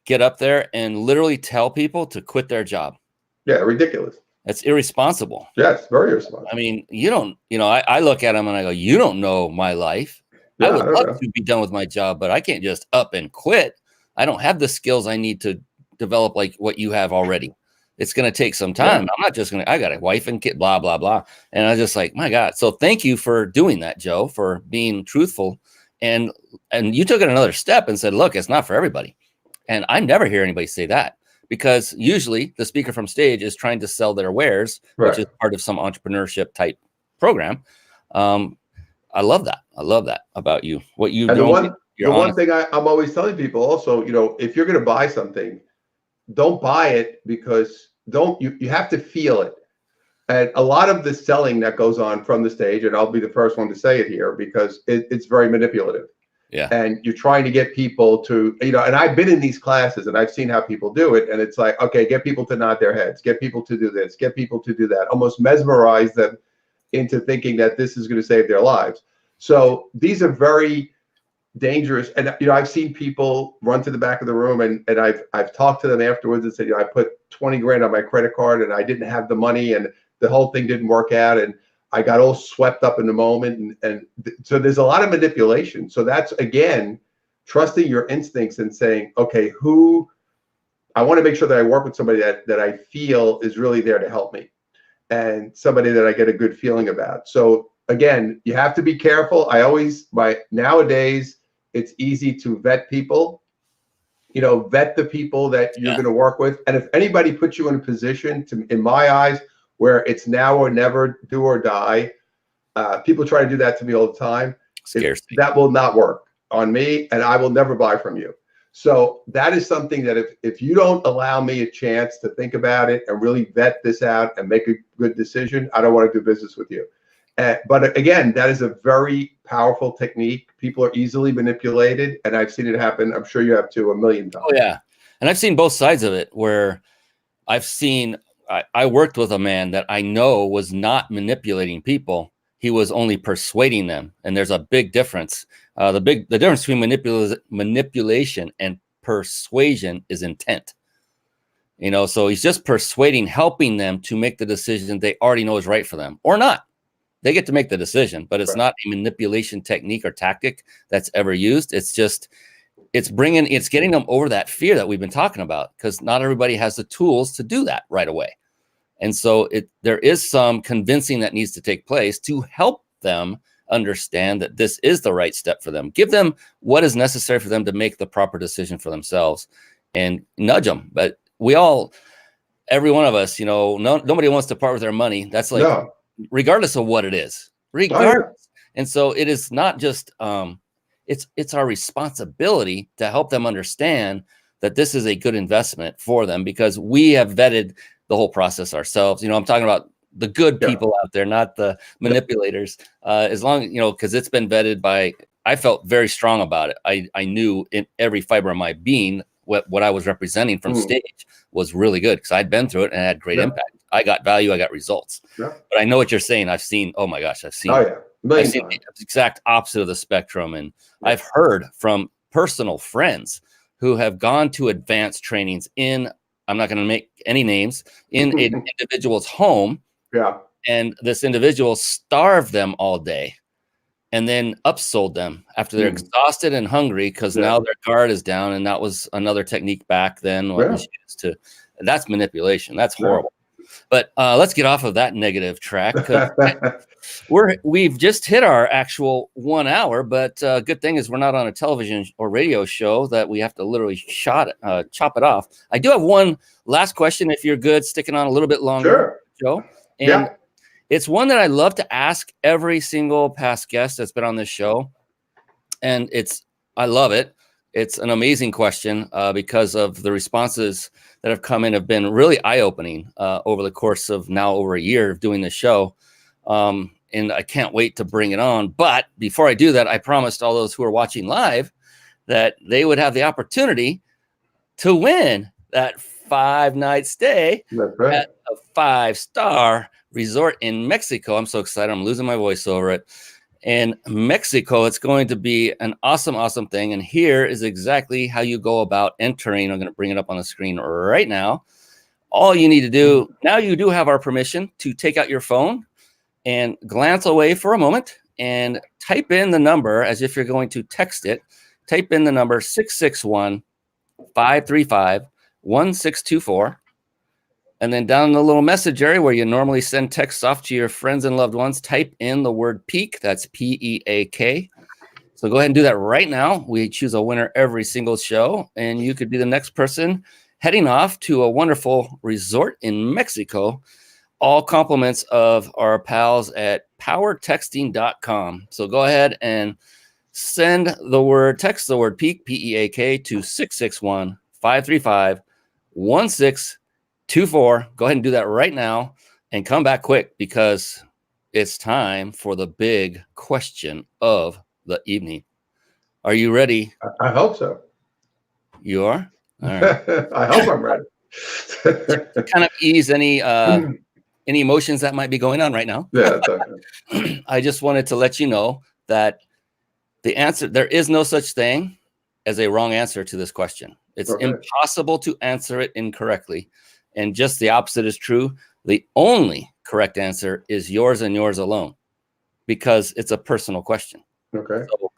Speaker 2: get up there and literally tell people to quit their job.
Speaker 3: Yeah, ridiculous.
Speaker 2: That's irresponsible.
Speaker 3: Yes, very irresponsible.
Speaker 2: I mean, I look at them and I go, you don't know my life. Yeah, I would love to be done with my job, but I can't just up and quit. I don't have the skills I need to develop like what you have already. It's going to take some time. Yeah. I'm not just I got a wife and kid, blah, blah, blah. And I was just like, my God. So thank you for doing that, Joe, for being truthful. And you took it another step and said, look, it's not for everybody. And I never hear anybody say that. Because usually the speaker from stage is trying to sell their wares, which is part of some entrepreneurship type program. I love that. I love that about you. What you do.
Speaker 3: The one thing I'm always telling people also, if you're going to buy something, don't buy it because you have to feel it. And a lot of the selling that goes on from the stage, and I'll be the first one to say it here, because it's very manipulative. Yeah. And you're trying to get people to, and I've been in these classes and I've seen how people do it. And it's like, okay, get people to nod their heads, get people to do this, get people to do that, almost mesmerize them into thinking that this is going to save their lives. So these are very dangerous. And, I've seen people run to the back of the room and I've talked to them afterwards and said, I put 20 grand on my credit card and I didn't have the money and the whole thing didn't work out. And I got all swept up in the moment. So there's a lot of manipulation. So that's, again, trusting your instincts and saying, okay, I want to make sure that I work with somebody that I feel is really there to help me and somebody that I get a good feeling about. So again, you have to be careful. Nowadays, it's easy to vet people, vet the people that you're going to work with. And if anybody puts you in a position in my eyes, where it's now or never, do or die. People try to do that to me all the time. That will not work on me, and I will never buy from you. So that is something that if you don't allow me a chance to think about it and really vet this out and make a good decision, I don't want to do business with you. But again, that is a very powerful technique. People are easily manipulated, and I've seen it happen. I'm sure you have too, a million times.
Speaker 2: Oh, yeah. And I've seen both sides of it, where I worked with a man that I know was not manipulating people. He was only persuading them. And there's a big difference. The difference between manipulation and persuasion is intent. So he's just persuading, helping them to make the decision they already know is right for them or not. They get to make the decision, but it's not a manipulation technique or tactic that's ever used. It's just it's getting them over that fear that we've been talking about, because not everybody has the tools to do that right away. And so there is some convincing that needs to take place to help them understand that this is the right step for them. Give them what is necessary for them to make the proper decision for themselves, and nudge them. But every one of us, nobody wants to part with their money. That's like, regardless of what it is, regardless. And so it is not just, it's our responsibility to help them understand that this is a good investment for them, because we have vetted the whole process ourselves. I'm talking about the good people out there, not the manipulators. As long, because it's been vetted by, I felt very strong about it. I knew in every fiber of my being what I was representing from stage was really good, because I'd been through it and it had great impact. I got value, I got results. But I know what you're saying. I've seen the exact opposite of the spectrum. And I've heard from personal friends who have gone to advanced trainings in, I'm not going to make any names, in an individual's home. Yeah. And this individual starved them all day and then upsold them after they're exhausted and hungry, because now their guard is down. And that was another technique back then. That's manipulation. That's horrible. But let's get off of that negative track. We've just hit our actual 1 hour, but good thing is we're not on a television or radio show that we have to literally chop it off. I do have one last question, if you're good sticking on a little bit longer, Joe. And it's one that I love to ask every single past guest that's been on this show. And I love it. It's an amazing question because of the responses that have come in have been really eye-opening over the course of now over a year of doing this show. And I can't wait to bring it on. But before I do that, I promised all those who are watching live that they would have the opportunity to win that 5-night stay at a 5-star resort in Mexico. I'm so excited. I'm losing my voice over it. In Mexico, it's going to be an awesome, awesome thing. And here is exactly how you go about entering. I'm going to bring it up on the screen right now. All you need to do, now you do have our permission to take out your phone and glance away for a moment and type in the number as if you're going to text it. Type in the number 661-535-1624. And then down in the little message area where you normally send texts off to your friends and loved ones, type in the word PEAK. That's PEAK. So go ahead and do that right now. We choose a winner every single show, and you could be the next person heading off to a wonderful resort in Mexico. All compliments of our pals at powertexting.com. So go ahead and text the word PEAK, PEAK, to 661-535-1624. Go ahead and do that right now and come back quick, because it's time for the big question of the evening. Are you ready?
Speaker 3: I hope so.
Speaker 2: You are? All right.
Speaker 3: I hope I'm ready.
Speaker 2: To kind of ease any emotions that might be going on right now.
Speaker 3: Yeah. Okay.
Speaker 2: I just wanted to let you know that there is no such thing as a wrong answer to this question. It's impossible to answer it incorrectly. And just the opposite is true. The only correct answer is yours and yours alone, because it's a personal question. Okay. So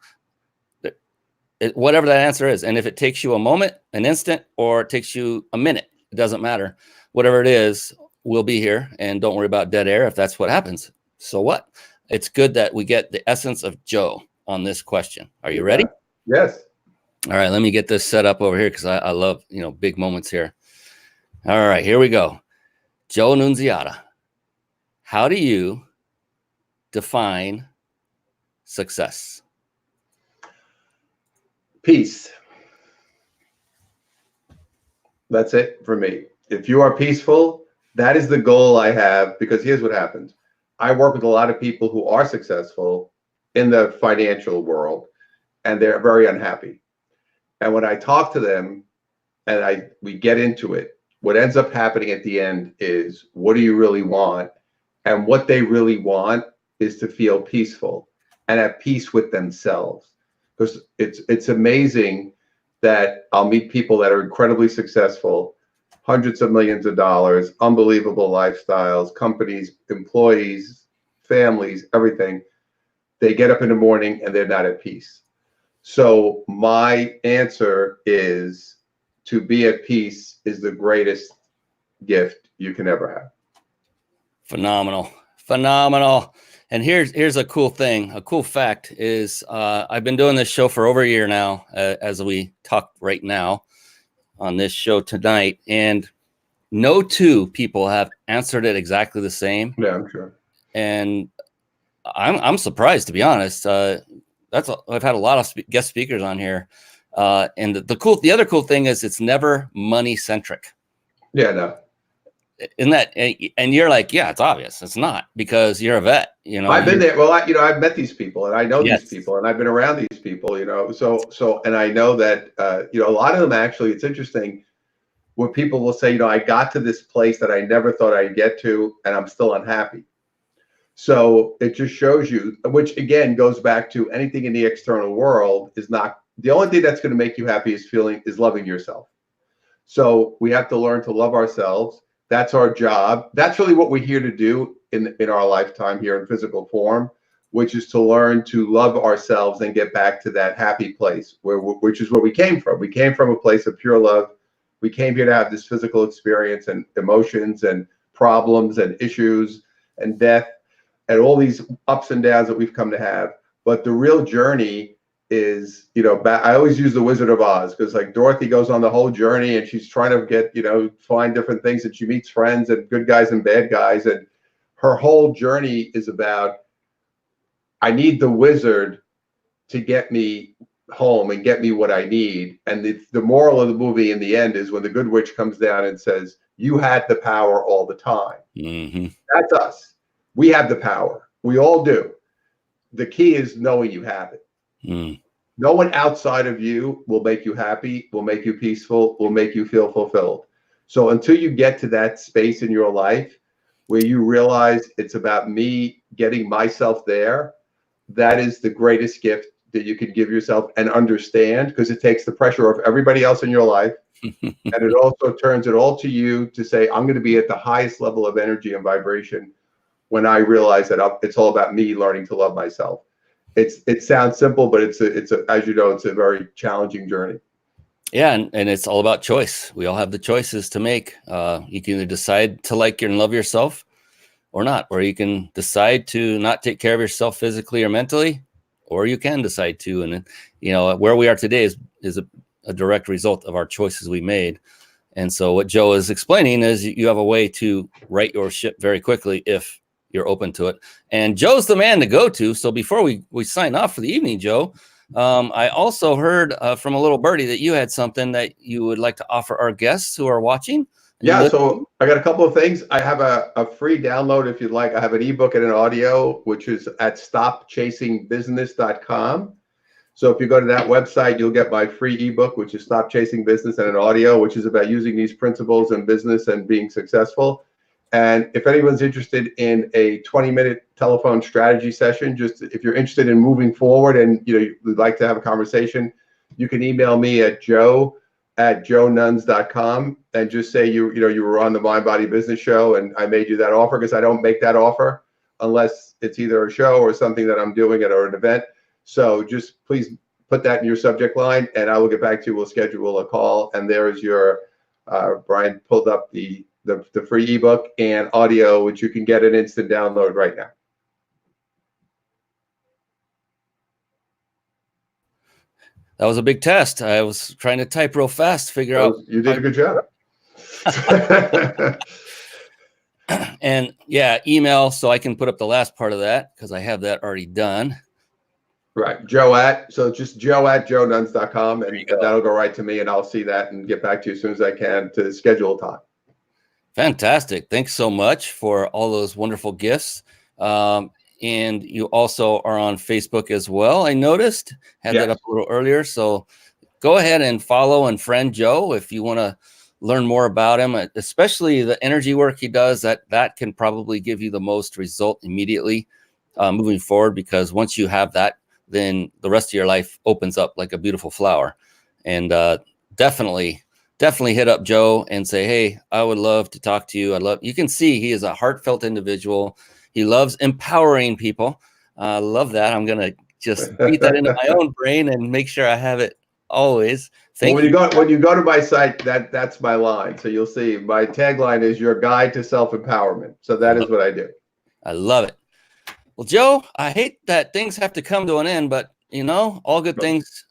Speaker 2: whatever that answer is, and if it takes you a moment, an instant, or it takes you a minute, it doesn't matter. Whatever it is, we'll be here, and don't worry about dead air if that's what happens. So what? It's good that we get the essence of Joe on this question. Are you ready?
Speaker 3: Yes.
Speaker 2: All right, let me get this set up over here, because I love big moments here. All right, here we go. Joe Nunziata, how do you define success?
Speaker 3: Peace. That's it for me. If you are peaceful, that is the goal I have, because here's what happens. I work with a lot of people who are successful in the financial world, and they're very unhappy. And when I talk to them and we get into it, what ends up happening at the end is, what do you really want? And what they really want is to feel peaceful and at peace with themselves. Because it's amazing that I'll meet people that are incredibly successful, hundreds of millions of dollars, unbelievable lifestyles, companies, employees, families, everything. They get up in the morning and they're not at peace. So my answer is to be at peace is the greatest gift you can ever have.
Speaker 2: Phenomenal. Phenomenal. And here's a cool thing. A cool fact is I've been doing this show for over a year now, as we talk right now on this show tonight. And no two people have answered it exactly the same.
Speaker 3: Yeah, I'm sure.
Speaker 2: And I'm surprised, to be honest. I've had a lot of guest speakers on here. And the other cool thing is it's never money centric.
Speaker 3: Yeah, no.
Speaker 2: Isn't that, and you're like, yeah, it's obvious. It's not, because you're a vet, you know.
Speaker 3: I've been there. Well, I've met these people and I know
Speaker 2: Yes.
Speaker 3: these people and I've been around these people, you know, so, and I know that, a lot of them actually, it's interesting when people will say, I got to this place that I never thought I'd get to and I'm still unhappy. So it just shows you, which again goes back to anything in the external world is not, the only thing that's going to make you happy is loving yourself. So we have to learn to love ourselves. That's our job. That's really what we're here to do in our lifetime here in physical form, which is to learn to love ourselves and get back to that happy place which is where we came from. We came from a place of pure love. We came here to have this physical experience and emotions and problems and issues and death and all these ups and downs that we've come to have. But the real journey is, I always use the Wizard of Oz, because like Dorothy goes on the whole journey and she's trying to get, find different things, and she meets friends and good guys and bad guys. And her whole journey is about, I need the wizard to get me home and get me what I need. And the moral of the movie in the end is when the good witch comes down and says, you had the power all the time.
Speaker 2: Mm-hmm.
Speaker 3: That's us. We have the power. We all do. The key is knowing you have it.
Speaker 2: Mm.
Speaker 3: No one outside of you will make you happy, will make you peaceful, will make you feel fulfilled. So until you get to that space in your life where you realize it's about me getting myself there, that is the greatest gift that you can give yourself and understand, because it takes the pressure off everybody else in your life. And it also turns it all to you to say, I'm going to be at the highest level of energy and vibration when I realize that it's all about me learning to love myself. It sounds simple, but it's as you know, it's a very challenging journey.
Speaker 2: Yeah, and it's all about choice. We all have the choices to make. You can either decide to like and love yourself or not, or you can decide to not take care of yourself physically or mentally, or you can decide to. And where we are today is a direct result of our choices we made. And so what Joe is explaining is you have a way to right your ship very quickly if you're open to it. And Joe's the man to go to. So before we sign off for the evening, Joe, I also heard from a little birdie that you had something that you would like to offer our guests who are watching.
Speaker 3: Yeah, so I got a couple of things. I have a free download if you'd like. I have an ebook and an audio, which is at stopchasingbusiness.com. So if you go to that website, you'll get my free ebook, which is Stop Chasing Business, and an audio, which is about using these principles in business and being successful. And if anyone's interested in a 20-minute telephone strategy session, just if you're interested in moving forward and you'd like to have a conversation, you can email me at joe@joenuns.com and just say you were on the Mind Body Business Show and I made you that offer, because I don't make that offer unless it's either a show or something that I'm doing at an event. So just please put that in your subject line and I will get back to you. We'll schedule a call. And there is your Brian pulled up the free ebook and audio, which you can get an instant download right now.
Speaker 2: That was a big test. I was trying to type real fast, figure out.
Speaker 3: You did a good job.
Speaker 2: And yeah, email so I can put up the last part of that because I have that already done.
Speaker 3: Right. So just joe@joenuns.com and that'll go right to me and I'll see that and get back to you as soon as I can to schedule a time.
Speaker 2: Fantastic. Thanks so much for all those wonderful gifts. And you also are on Facebook as well. I noticed, had that up a little earlier. So go ahead and follow and friend Joe if you want to learn more about him, especially the energy work he does. That can probably give you the most result immediately moving forward, because once you have that, then the rest of your life opens up like a beautiful flower. And definitely hit up Joe and say, hey, I would love to talk to you. You can see he is a heartfelt individual. He loves empowering people. I love that. I'm going to just feed that into my own brain and make sure I have it always.
Speaker 3: When you go to my site, that's my line. So you'll see my tagline is your guide to self-empowerment. So that is what I do.
Speaker 2: I love it. Well, Joe, I hate that things have to come to an end, but all good things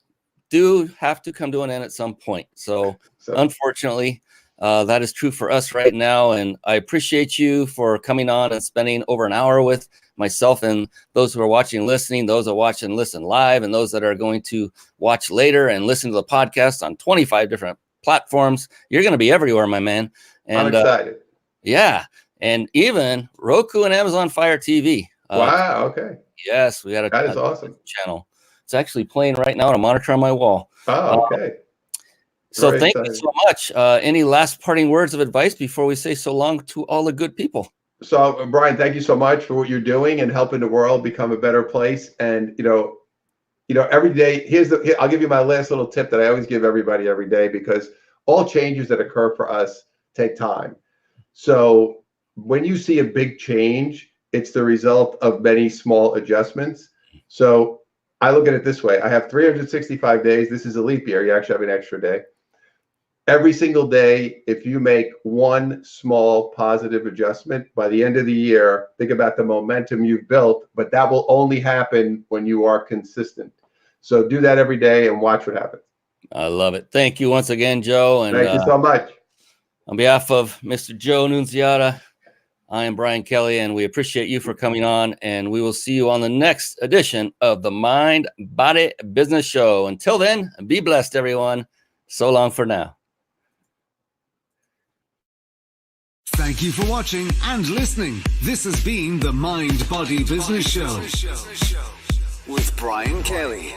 Speaker 2: do have to come to an end at some point. So unfortunately, that is true for us right now. And I appreciate you for coming on and spending over an hour with myself and those who are watching and listening, those that watch and listen live, and those that are going to watch later and listen to the podcast on 25 different platforms. You're going to be everywhere, my man. And
Speaker 3: I'm excited.
Speaker 2: Yeah. And even Roku and Amazon Fire TV.
Speaker 3: Wow. Okay.
Speaker 2: Yes. We got
Speaker 3: that is awesome
Speaker 2: channel. It's actually playing right now on a monitor on my wall.
Speaker 3: Oh, okay.
Speaker 2: So thank you so much. Any last parting words of advice before we say so long to all the good people?
Speaker 3: So, Brian, thank you so much for what you're doing and helping the world become a better place. And, every day, I'll give you my last little tip that I always give everybody every day, because all changes that occur for us take time. So when you see a big change, it's the result of many small adjustments. So I look at it this way. I have 365 days. This is a leap year. You actually have an extra day. Every single day, if you make one small positive adjustment, by the end of the year, think about the momentum you've built, but that will only happen when you are consistent. So do that every day and watch what happens.
Speaker 2: I love it. Thank you once again, Joe. And
Speaker 3: thank you so much.
Speaker 2: On behalf of Mr. Joe Nunziata, I am Brian Kelly, and we appreciate you for coming on, and we will see you on the next edition of the Mind Body Business Show. Until then, be blessed, everyone. So long for now.
Speaker 1: Thank you for watching and listening. This has been the Mind Body Business Show with Brian Kelly.